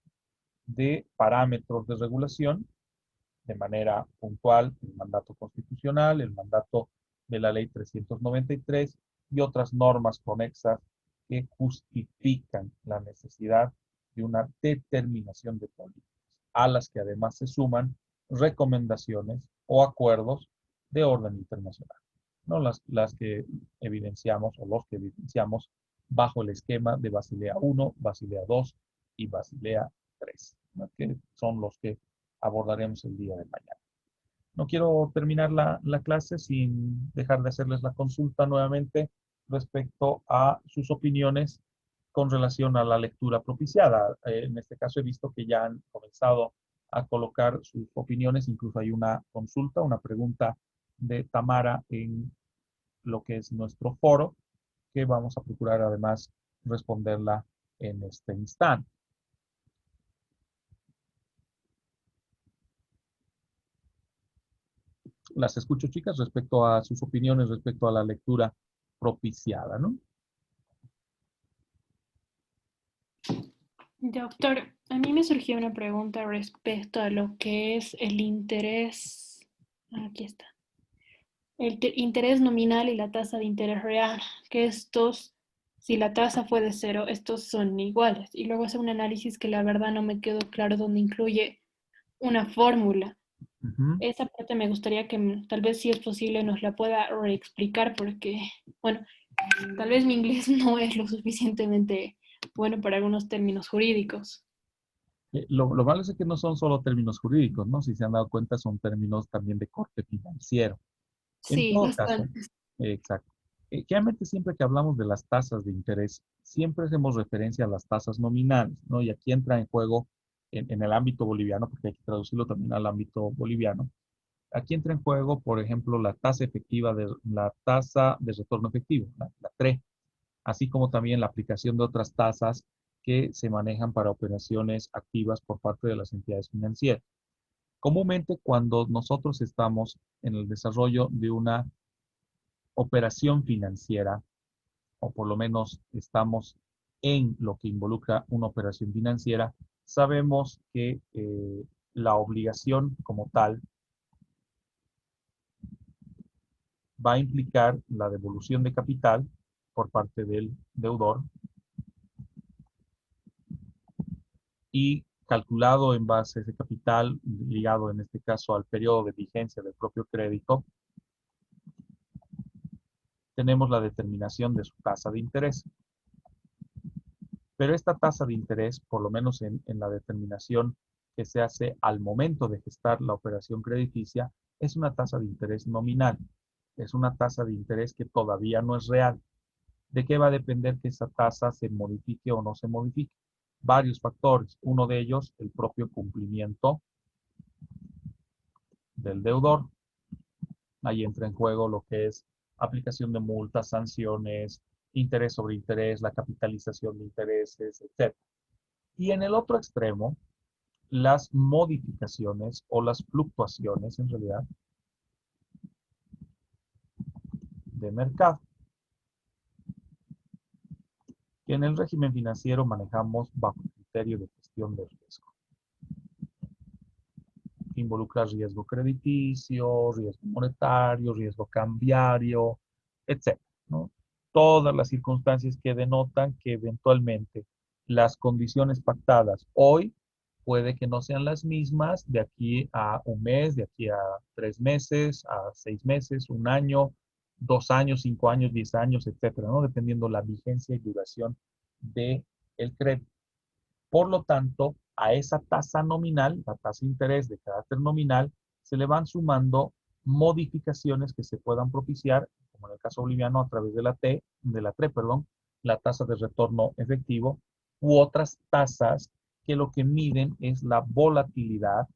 [SPEAKER 1] de parámetros de regulación de manera puntual, el mandato constitucional, el mandato de la ley 393 y otras normas conexas que justifican la necesidad de una determinación de políticas, a las que además se suman recomendaciones o acuerdos de orden internacional, ¿no? Las que evidenciamos o los que evidenciamos bajo el esquema de Basilea I, Basilea II y Basilea III, ¿no? Que son los que abordaremos el día de mañana. No quiero terminar la clase sin dejar de hacerles la consulta nuevamente respecto a sus opiniones con relación a la lectura propiciada. En este caso he visto que ya han comenzado a colocar sus opiniones, incluso hay una consulta, una pregunta de Tamara en lo que es nuestro foro, que vamos a procurar además responderla en este instante. Las escucho, chicas, respecto a sus opiniones, respecto a la lectura propiciada, ¿no?
[SPEAKER 3] Doctor, a mí me surgió una pregunta respecto a lo que es el interés. Aquí está. El interés nominal y la tasa de interés real, que estos, si la tasa fue de 0, estos son iguales. Y luego hace un análisis que la verdad no me quedó claro donde incluye una fórmula.
[SPEAKER 1] Ujú.
[SPEAKER 3] Esa parte me gustaría que tal vez si es posible nos la pueda reexplicar porque, bueno, tal vez mi inglés no es lo suficientemente bueno para algunos términos jurídicos.
[SPEAKER 1] Lo malo es que no son solo términos jurídicos, ¿no? Si se han dado cuenta, son términos también de corte financiero. En
[SPEAKER 3] Sí,
[SPEAKER 1] todo caso,
[SPEAKER 3] bastante.
[SPEAKER 1] exacto. Generalmente siempre que hablamos de las tasas de interés, siempre hacemos referencia a las tasas nominales, ¿no? Y aquí entra en juego en el ámbito boliviano, porque hay que traducirlo también al ámbito boliviano. Aquí entra en juego, por ejemplo, la tasa de retorno efectivo, la TRE, así como también la aplicación de otras tasas que se manejan para operaciones activas por parte de las entidades financieras. Comúnmente, cuando nosotros estamos en el desarrollo de una operación financiera, o por lo menos estamos en lo que involucra una operación financiera, sabemos que la obligación como tal va a implicar la devolución de capital por parte del deudor y calculado en base a ese capital, ligado en este caso al periodo de vigencia del propio crédito, tenemos la determinación de su tasa de interés. Pero esta tasa de interés, por lo menos en la determinación que se hace al momento de gestar la operación crediticia, es una tasa de interés nominal. Es una tasa de interés que todavía no es real. ¿De qué va a depender que esa tasa se modifique o no se modifique? Varios factores. Uno de ellos, el propio cumplimiento del deudor. Ahí entra en juego lo que es aplicación de multas, sanciones, interés sobre interés, la capitalización de intereses, etc. Y en el otro extremo, las modificaciones o las fluctuaciones, en realidad, de mercado, que en el régimen financiero manejamos bajo el criterio de gestión de riesgo. Involucra riesgo crediticio, riesgo monetario, riesgo cambiario, etc., ¿no? Todas las circunstancias que denotan que eventualmente las condiciones pactadas hoy puede que no sean las mismas de aquí a un mes, de aquí a 3 meses, a 6 meses, un año, 2 años, 5 años, 10 años, etcétera, ¿no? Dependiendo la vigencia y duración del crédito. Por lo tanto, a esa tasa nominal, la tasa de interés de carácter nominal, se le van sumando modificaciones que se puedan propiciar, como en el caso boliviano, a través de la TRE, perdón, la tasa de retorno efectivo, u otras tasas que lo que miden es la volatilidad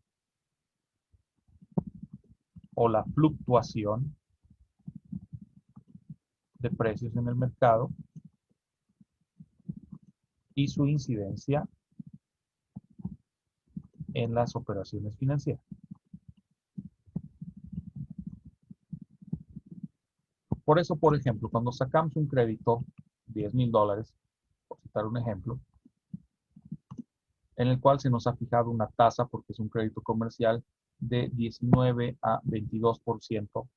[SPEAKER 1] o la fluctuación de precios en el mercado y su incidencia en las operaciones financieras. Por eso, por ejemplo, cuando sacamos un crédito, $10,000, por citar un ejemplo, en el cual se nos ha fijado una tasa, porque es un crédito comercial, de 19 a 22%,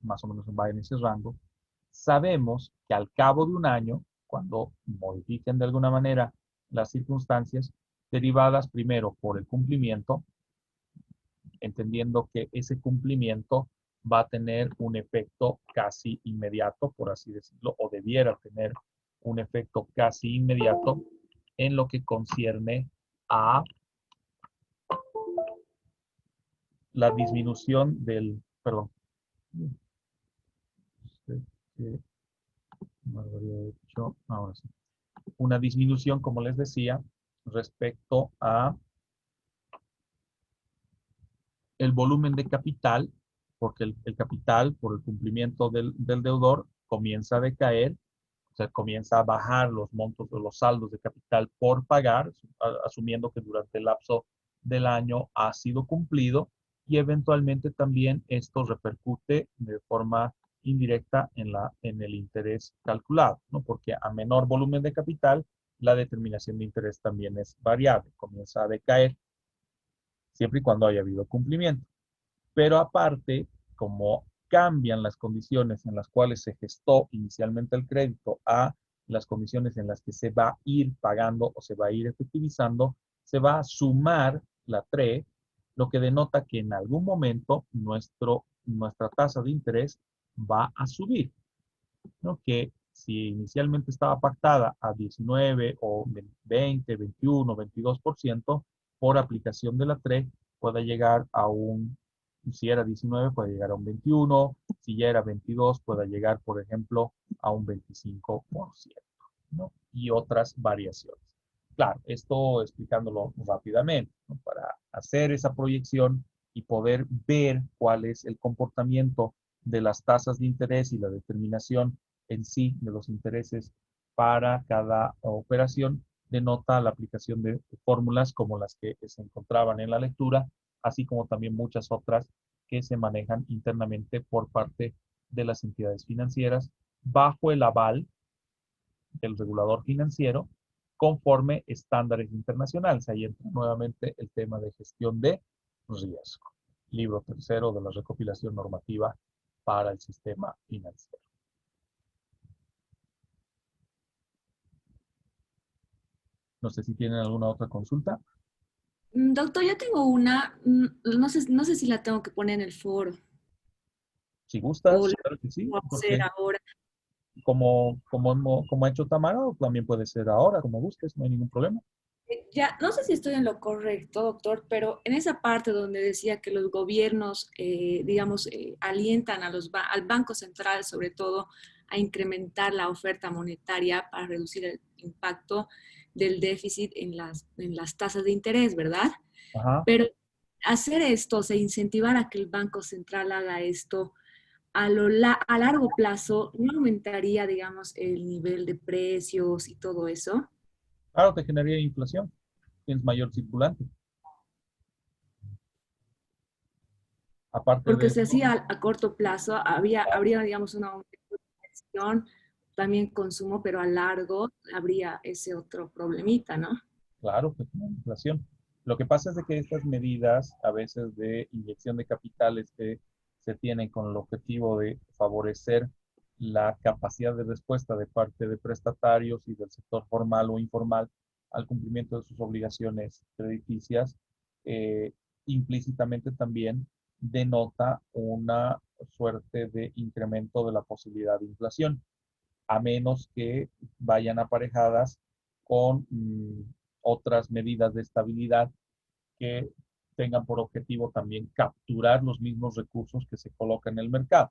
[SPEAKER 1] más o menos va en ese rango, sabemos que al cabo de un año, cuando modifiquen de alguna manera las circunstancias, derivadas primero por el cumplimiento, entendiendo que ese cumplimiento va a tener un efecto casi inmediato, por así decirlo, o debiera tener un efecto casi inmediato en lo que concierne a la disminución del, perdón, ahora sí, una disminución, como les decía, respecto a el volumen de capital, porque el capital, por el cumplimiento del deudor, comienza a decaer, o sea, comienza a bajar los montos o los saldos de capital por pagar, asumiendo que durante el lapso del año ha sido cumplido, y eventualmente también esto repercute de forma indirecta en el interés calculado, ¿no? Porque a menor volumen de capital, la determinación de interés también es variable, comienza a decaer, siempre y cuando haya habido cumplimiento. Pero aparte, como cambian las condiciones en las cuales se gestó inicialmente el crédito a las condiciones en las que se va a ir pagando o se va a ir efectivizando, se va a sumar la TRE lo que denota que en algún momento nuestra tasa de interés va a subir, ¿no? Que si inicialmente estaba pactada a 19 o 20, 21, 22%, por aplicación de la TRE pueda llegar a si era 19, puede llegar a un 21, si ya era 22, pueda llegar, por ejemplo, a un 25%, ¿no? Y otras variaciones. Claro, esto explicándolo rápidamente, ¿no? Para hacer esa proyección y poder ver cuál es el comportamiento de las tasas de interés y la determinación en sí de los intereses para cada operación, denota la aplicación de fórmulas como las que se encontraban en la lectura, así como también muchas otras que se manejan internamente por parte de las entidades financieras bajo el aval del regulador financiero conforme estándares internacionales. Ahí entra nuevamente el tema de gestión de riesgo. Libro tercero de la recopilación normativa para el sistema financiero. No sé si tienen alguna otra consulta.
[SPEAKER 4] Doctor, yo tengo una, no sé si la tengo que poner en el foro
[SPEAKER 1] Si
[SPEAKER 4] o
[SPEAKER 1] gustas,
[SPEAKER 4] la
[SPEAKER 1] claro que sí,
[SPEAKER 4] puedo hacer
[SPEAKER 1] porque
[SPEAKER 4] ahora.
[SPEAKER 1] como ha hecho Tamara, también puede ser ahora, como gustes, no hay ningún problema.
[SPEAKER 4] Ya, no sé si estoy en lo correcto, doctor, pero en esa parte donde decía que los gobiernos, digamos, alientan al Banco Central, sobre todo, a incrementar la oferta monetaria para reducir el impacto del déficit en las tasas de interés, ¿verdad?
[SPEAKER 1] Ajá.
[SPEAKER 4] Pero hacer esto, o sea, incentivar a que el Banco Central haga esto a largo plazo, ¿no aumentaría, digamos, el nivel de precios y todo eso?
[SPEAKER 1] Claro, te generaría inflación, tienes mayor circulante. Aparte de
[SPEAKER 4] Porque se
[SPEAKER 1] eso,
[SPEAKER 4] hacía a corto plazo, habría, digamos, una inversión, también consumo, pero a largo habría ese otro problemita, ¿no?
[SPEAKER 1] claro, pues no hay inflación. Lo que pasa es de que estas medidas, a veces de inyección de capitales que se tienen con el objetivo de favorecer la capacidad de respuesta de parte de prestatarios y del sector formal o informal al cumplimiento de sus obligaciones crediticias, eh, implícitamente también denota una suerte de incremento de la posibilidad de inflación, a menos que vayan aparejadas con otras medidas de estabilidad que tengan por objetivo también capturar los mismos recursos que se colocan en el mercado,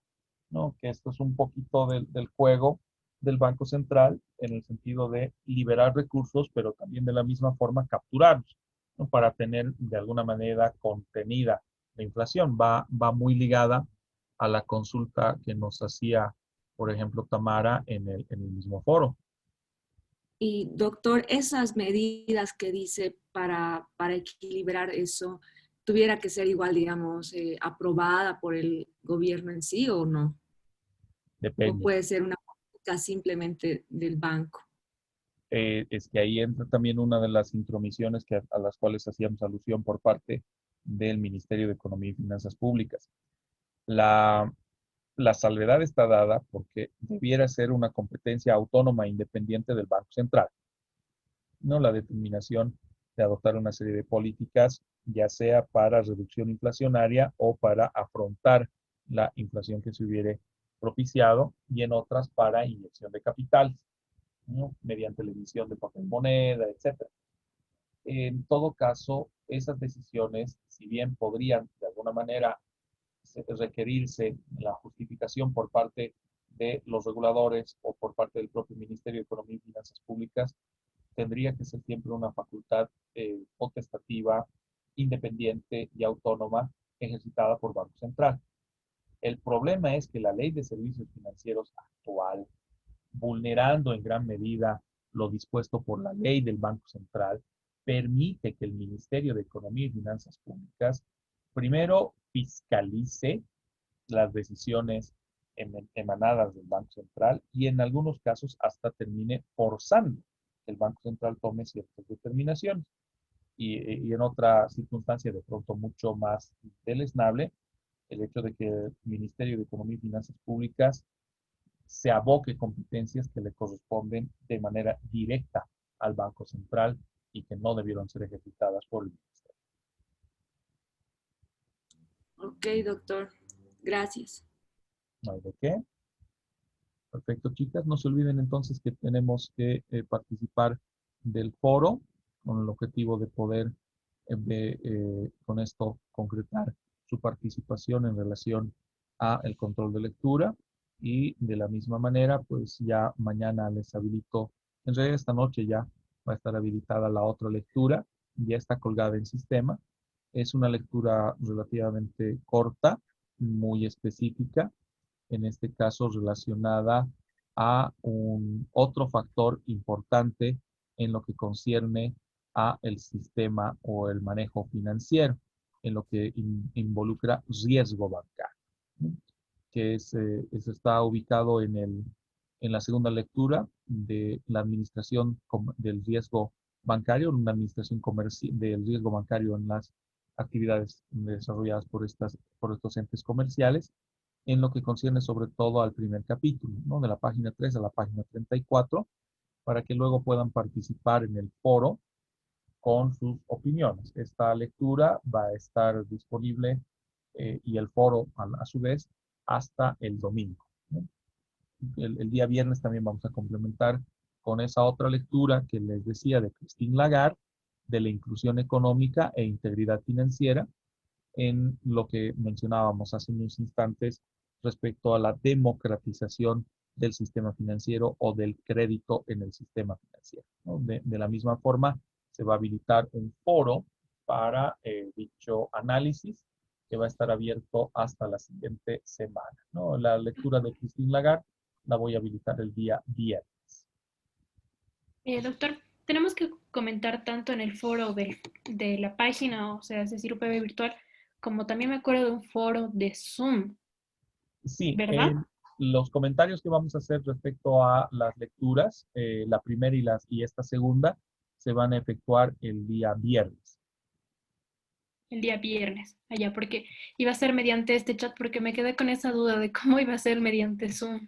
[SPEAKER 1] ¿no? Que esto es un poquito del juego del Banco Central en el sentido de liberar recursos, pero también de la misma forma capturarlos, ¿no? Para tener de alguna manera contenida la inflación. Va muy ligada a la consulta que nos hacía, por ejemplo, Tamara en el mismo foro.
[SPEAKER 4] Y doctor, esas medidas que dice para equilibrar eso, ¿tuviera que ser igual, digamos, aprobada por el gobierno en sí o no? ¿O
[SPEAKER 1] Depende.
[SPEAKER 4] puede ser una política simplemente del banco?
[SPEAKER 1] Es que ahí entra también una de las intromisiones a las cuales hacíamos alusión por parte del Ministerio de Economía y Finanzas Públicas. La, la salvedad está dada porque debiera ser una competencia autónoma e independiente del Banco Central, no la determinación de adoptar una serie de políticas, ya sea para reducción inflacionaria o para afrontar la inflación que se hubiere propiciado, y en otras para inyección de capitales, ¿no? Mediante la emisión de papel moneda, etcétera. En todo caso, esas decisiones, si bien podrían de alguna manera requerirse la justificación por parte de los reguladores o por parte del propio Ministerio de Economía y Finanzas Públicas, tendría que ser siempre una facultad potestativa, independiente y autónoma ejercitada por Banco Central. El problema es que la ley de servicios financieros actual, vulnerando en gran medida lo dispuesto por la ley del Banco Central, permite que el Ministerio de Economía y Finanzas Públicas primero fiscalice las decisiones emanadas del Banco Central y en algunos casos hasta termine forzando que el Banco Central tome ciertas determinaciones. Y en otra circunstancia de pronto mucho más deleznable, el hecho de que el Ministerio de Economía y Finanzas Públicas se aboque competencias que le corresponden de manera directa al Banco Central y que no debieron ser ejecutadas por el Ministerio.
[SPEAKER 4] Ok, doctor. Gracias.
[SPEAKER 1] No hay de qué. Perfecto, chicas. No se olviden entonces que tenemos que participar del foro con el objetivo de poder con esto concretar su participación en relación a el control de lectura y de la misma manera, pues ya mañana les habilito, en realidad esta noche ya va a estar habilitada la otra lectura, ya está colgada en sistema. Es una lectura relativamente corta, muy específica, en este caso relacionada a un otro factor importante en lo que concierne a el sistema o el manejo financiero, en lo que involucra riesgo bancario, ¿no? Que eso está ubicado en la segunda lectura de la administración del riesgo bancario, una administración del riesgo bancario en las actividades desarrolladas por estos entes comerciales, en lo que concierne sobre todo al primer capítulo, ¿no? De la página 3 a la página 34, para que luego puedan participar en el foro con sus opiniones. Esta lectura va a estar disponible y el foro a su vez hasta el domingo, ¿no? El día viernes también vamos a complementar con esa otra lectura que les decía de Christine Lagarde, de la inclusión económica e integridad financiera, en lo que mencionábamos hace unos instantes respecto a la democratización del sistema financiero o del crédito en el sistema financiero, ¿no? De la misma forma, se va a habilitar un foro para dicho análisis que va a estar abierto hasta la siguiente semana, ¿no? La lectura de Christine Lagarde la voy a habilitar el día viernes.
[SPEAKER 3] Doctor, tenemos que comentar tanto en el foro de la página, o sea, es decir, UPB virtual, como también me acuerdo de un foro de Zoom,
[SPEAKER 1] Sí,
[SPEAKER 3] ¿verdad?
[SPEAKER 1] los comentarios que vamos a hacer respecto a las lecturas, la primera y esta segunda, se van a efectuar el día viernes.
[SPEAKER 3] El día viernes, allá, porque iba a ser mediante este chat, porque me quedé con esa duda de cómo iba a ser mediante Zoom.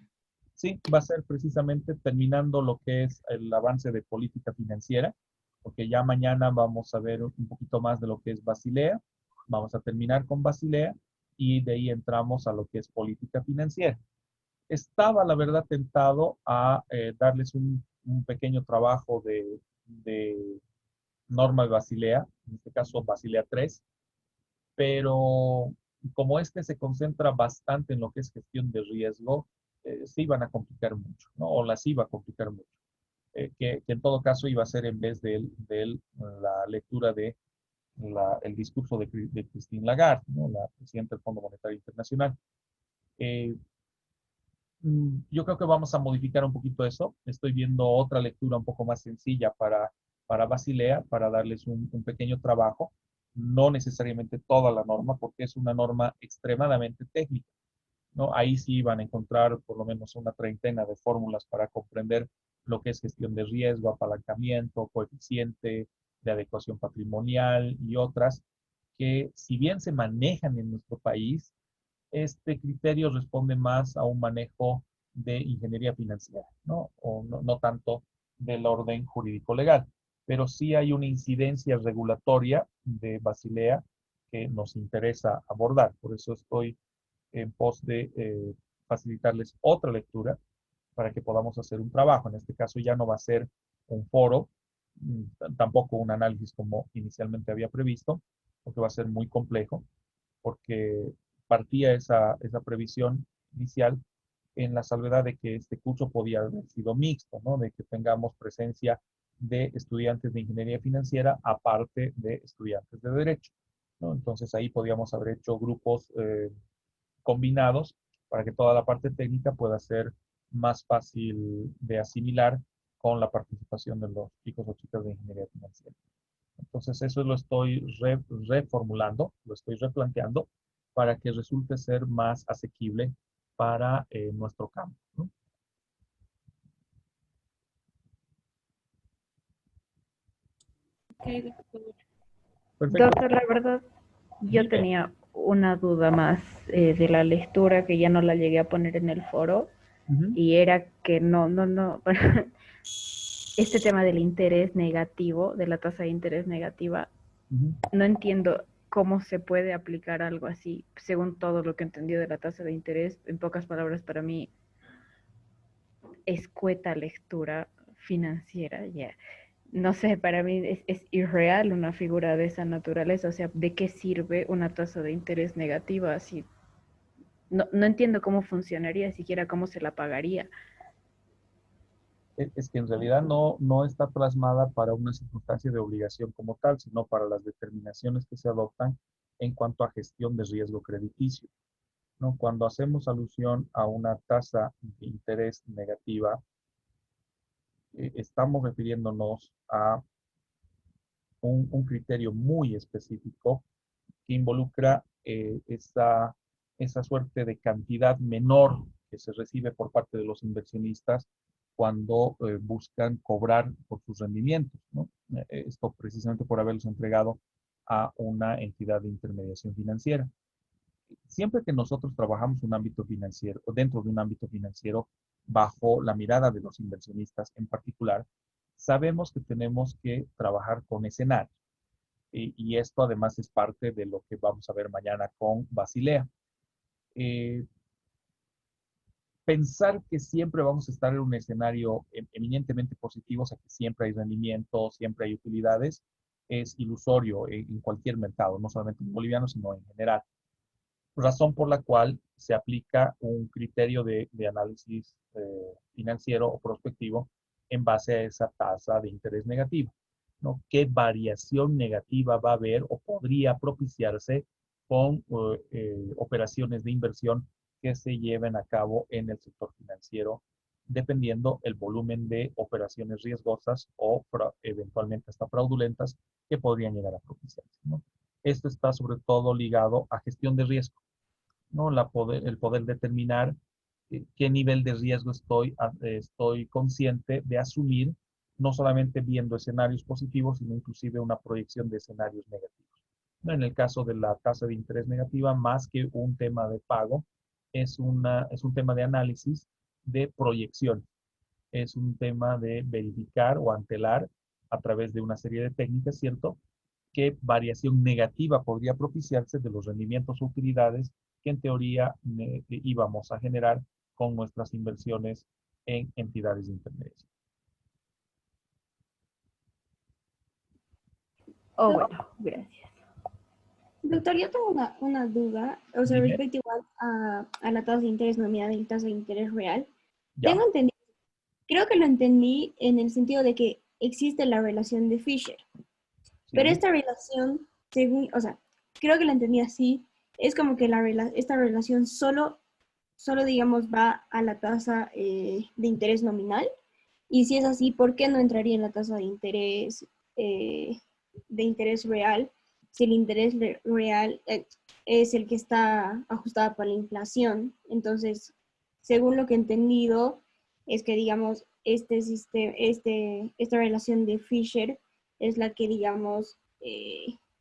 [SPEAKER 1] Sí, va a ser precisamente terminando lo que es el avance de política financiera, porque ya mañana vamos a ver un poquito más de lo que es Basilea, vamos a terminar con Basilea y de ahí entramos a lo que es política financiera. Estaba, la verdad, tentado a darles un pequeño trabajo de norma de Basilea, en este caso Basilea 3, pero como este se concentra bastante en lo que es gestión de riesgo, se iban a complicar mucho, ¿no? O las iba a complicar mucho. Que en todo caso iba a ser en vez de la lectura de el discurso de Christine Lagarde, ¿no? La presidenta del Fondo Monetario Internacional. Eh, yo creo que vamos a modificar un poquito eso. Estoy viendo otra lectura un poco más sencilla para Basilea, para darles un pequeño trabajo, no necesariamente toda la norma, porque es una norma extremadamente técnica, ¿no? Ahí sí van a encontrar por lo menos una treintena de fórmulas para comprender lo que es gestión de riesgo, apalancamiento, coeficiente de adecuación patrimonial y otras que, si bien se manejan en nuestro país, este criterio responde más a un manejo de ingeniería financiera, ¿no? O no tanto del orden jurídico legal, pero sí hay una incidencia regulatoria de Basilea que nos interesa abordar. Por eso estoy en pos de facilitarles otra lectura para que podamos hacer un trabajo. En este caso ya no va a ser un foro, tampoco un análisis como inicialmente había previsto, porque va a ser muy complejo, porque partía esa previsión inicial en la salvedad de que este curso podía haber sido mixto, ¿no? De que tengamos presencia de estudiantes de ingeniería financiera aparte de estudiantes de derecho, ¿no? Entonces ahí podíamos haber hecho grupos combinados para que toda la parte técnica pueda ser más fácil de asimilar con la participación de los chicos o chicas de ingeniería financiera. Entonces eso lo estoy reformulando, lo estoy replanteando para que resulte ser más asequible para nuestro campo, ¿no?
[SPEAKER 3] Ok, doctor.
[SPEAKER 1] Perfecto.
[SPEAKER 2] Doctor, la verdad, yo
[SPEAKER 1] Dime.
[SPEAKER 2] tenía una duda más de la lectura que ya no la llegué a poner en el foro
[SPEAKER 1] Ujú,
[SPEAKER 2] y era que no, tema del interés negativo, de la tasa de interés negativa,
[SPEAKER 1] ujú.
[SPEAKER 2] no entiendo cómo se puede aplicar algo así, según todo lo que he entendido de la tasa de interés. En pocas palabras, para mí, escueta lectura financiera, ya. No sé, para mí es irreal una figura de esa naturaleza. O sea, ¿de qué sirve una tasa de interés negativa? Si no entiendo cómo funcionaría, siquiera cómo se la pagaría.
[SPEAKER 1] Es que en realidad no está plasmada para una circunstancia de obligación como tal, sino para las determinaciones que se adoptan en cuanto a gestión de riesgo crediticio, ¿no? Cuando hacemos alusión a una tasa de interés negativa, estamos refiriéndonos a un criterio muy específico que involucra esa suerte de cantidad menor que se recibe por parte de los inversionistas cuando buscan cobrar por sus rendimientos, ¿no? Esto precisamente por haberlos entregado a una entidad de intermediación financiera. Siempre que nosotros trabajamos un ámbito financiero, o dentro de un ámbito financiero, bajo la mirada de los inversionistas en particular, sabemos que tenemos que trabajar con escenarios. Y esto además es parte de lo que vamos a ver mañana con Basilea. Eh, Pensar que siempre vamos a estar en un escenario eminentemente positivo, o sea, que siempre hay rendimiento, siempre hay utilidades, es ilusorio en cualquier mercado, no solamente en boliviano, sino en general. Razón por la cual se aplica un criterio de análisis financiero o prospectivo en base a esa tasa de interés negativa, ¿no? ¿Qué variación negativa va a haber o podría propiciarse con operaciones de inversión que se lleven a cabo en el sector financiero, dependiendo el volumen de operaciones riesgosas o eventualmente hasta fraudulentas que podrían llegar a propiciarse, ¿no? Esto está sobre todo ligado a gestión de riesgo, ¿no? El poder determinar qué nivel de riesgo estoy consciente de asumir, no solamente viendo escenarios positivos, sino inclusive una proyección de escenarios negativos, ¿no? En el caso de la tasa de interés negativa, más que un tema de pago, es un tema de análisis de proyección. Es un tema de verificar o antelar a través de una serie de técnicas, ¿cierto? Qué variación negativa podría propiciarse de los rendimientos o utilidades que en teoría íbamos a generar con nuestras inversiones en entidades de intermediación.
[SPEAKER 2] Oh, bueno, gracias.
[SPEAKER 5] Doctor, yo tengo una duda, o sea,
[SPEAKER 1] Dime,
[SPEAKER 5] respecto igual a la tasa de interés nominal y tasa de interés real.
[SPEAKER 1] ya,
[SPEAKER 5] Tengo entendido, creo que lo entendí en el sentido de que existe la relación de Fisher, pero
[SPEAKER 1] sí,
[SPEAKER 5] esta relación, según, o sea, creo que lo entendí así, es como que esta relación solo, digamos, va a la tasa de interés nominal, y si es así, ¿por qué no entraría en la tasa eh, de interés real si el interés real es el que está ajustado por la inflación? Entonces, según lo que he entendido, es que, digamos, esta relación de Fisher es la que, digamos,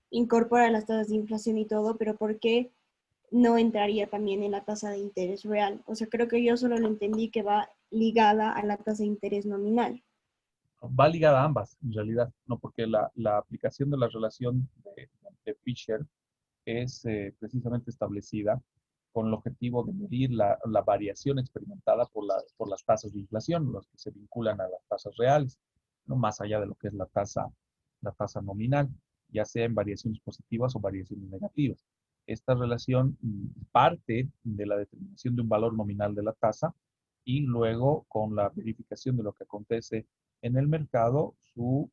[SPEAKER 5] incorpora las tasas de inflación y todo, pero ¿por qué no entraría también en la tasa de interés real? O sea, creo que yo solo lo entendí que va ligada a la tasa de interés nominal.
[SPEAKER 1] va ligada a ambas, en realidad, ¿no? Porque la aplicación de la relación de Fisher es precisamente establecida con el objetivo de medir la variación experimentada por las tasas de inflación, los que se vinculan a las tasas reales, ¿no? Más allá de lo que es la tasa nominal, ya sea en variaciones positivas o variaciones negativas. Esta relación parte de la determinación de un valor nominal de la tasa y luego con la verificación de lo que acontece en el mercado, su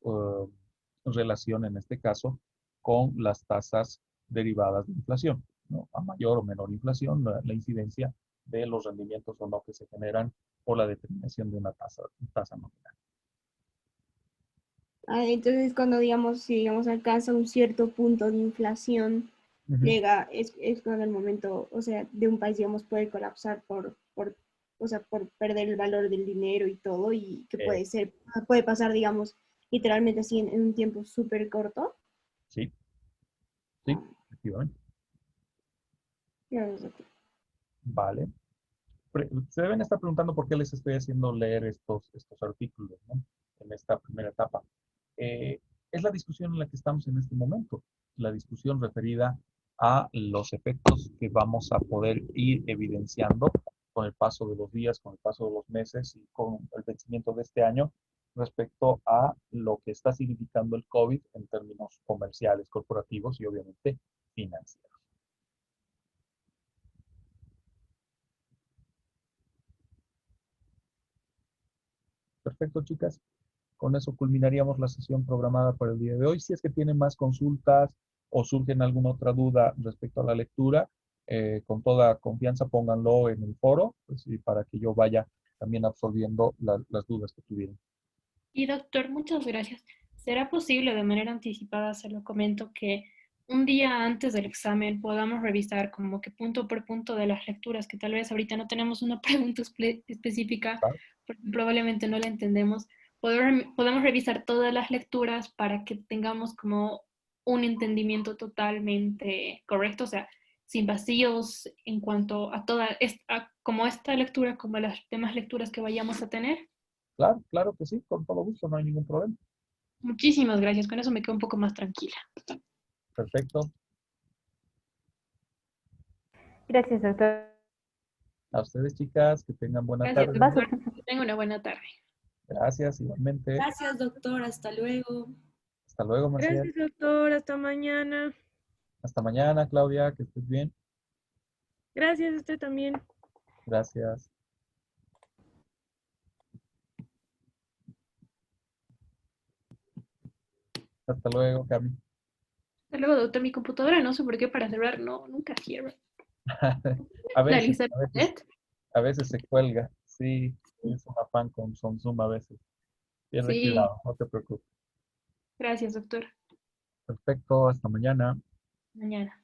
[SPEAKER 1] relación en este caso con las tasas derivadas de inflación, ¿no? A mayor o menor inflación, la incidencia de los rendimientos o no que se generan por la determinación de una tasa nominal.
[SPEAKER 5] Entonces, cuando, digamos, si digamos alcanza un cierto punto de inflación,
[SPEAKER 1] Ujú.
[SPEAKER 5] es cuando el momento, o sea, de un país, digamos, puede colapsar o sea, por perder el valor del dinero y todo, y que
[SPEAKER 1] Eh,
[SPEAKER 5] puede pasar, digamos, literalmente así en un tiempo súper corto.
[SPEAKER 1] sí, sí,
[SPEAKER 5] Ah,
[SPEAKER 1] efectivamente.
[SPEAKER 5] ya ves, ok.
[SPEAKER 1] Vale. Se deben estar preguntando por qué les estoy haciendo leer estos artículos, ¿no? En esta primera etapa. Eh, es la discusión en la que estamos en este momento, la discusión referida a los efectos que vamos a poder ir evidenciando con el paso de los días, con el paso de los meses y con el vencimiento de este año respecto a lo que está significando el COVID en términos comerciales, corporativos y obviamente financieros. Perfecto, chicas. Con eso culminaríamos la sesión programada para el día de hoy. Si es que tienen más consultas o surgen alguna otra duda respecto a la lectura, con toda confianza pónganlo en el foro, pues, y para que yo vaya también absorbiendo las dudas que tuvieran.
[SPEAKER 3] Y doctor, muchas gracias. ¿Será posible de manera anticipada, se lo comento, que un día antes del examen podamos revisar como que punto por punto de las lecturas, que tal vez ahorita no tenemos una pregunta específica,
[SPEAKER 1] ¿Claro?
[SPEAKER 3] porque probablemente no la entendemos? Podemos revisar todas las lecturas para que tengamos como un entendimiento totalmente correcto, o sea, sin vacíos en cuanto a toda esta, como esta lectura, como las demás lecturas que vayamos a tener.
[SPEAKER 1] Claro, claro que sí, con todo gusto, no hay ningún problema.
[SPEAKER 3] Muchísimas gracias. Con eso me quedo un poco más tranquila.
[SPEAKER 1] Perfecto.
[SPEAKER 2] Gracias, doctor.
[SPEAKER 1] A ustedes, chicas, que tengan buena
[SPEAKER 3] Gracias,
[SPEAKER 1] tarde.
[SPEAKER 3] doctor. Que tenga una buena tarde.
[SPEAKER 1] Gracias, igualmente.
[SPEAKER 4] Gracias, doctor. Hasta luego.
[SPEAKER 1] Hasta luego, Maciel.
[SPEAKER 6] Gracias, doctor. Hasta mañana.
[SPEAKER 1] Hasta mañana, Claudia, que estés bien.
[SPEAKER 6] Gracias, usted también.
[SPEAKER 1] Gracias. Hasta luego, Cami.
[SPEAKER 3] Hasta luego, doctor. Mi computadora no sé por qué para cerrar no, nunca cierra.
[SPEAKER 1] A veces,
[SPEAKER 3] Finalizar internet.
[SPEAKER 1] a veces se cuelga. Sí, es un afán con Zoom a veces. Pierde
[SPEAKER 3] Sí,
[SPEAKER 1] cuidado, no te preocupes.
[SPEAKER 3] gracias, doctor.
[SPEAKER 1] Perfecto, hasta mañana.
[SPEAKER 3] Mañana.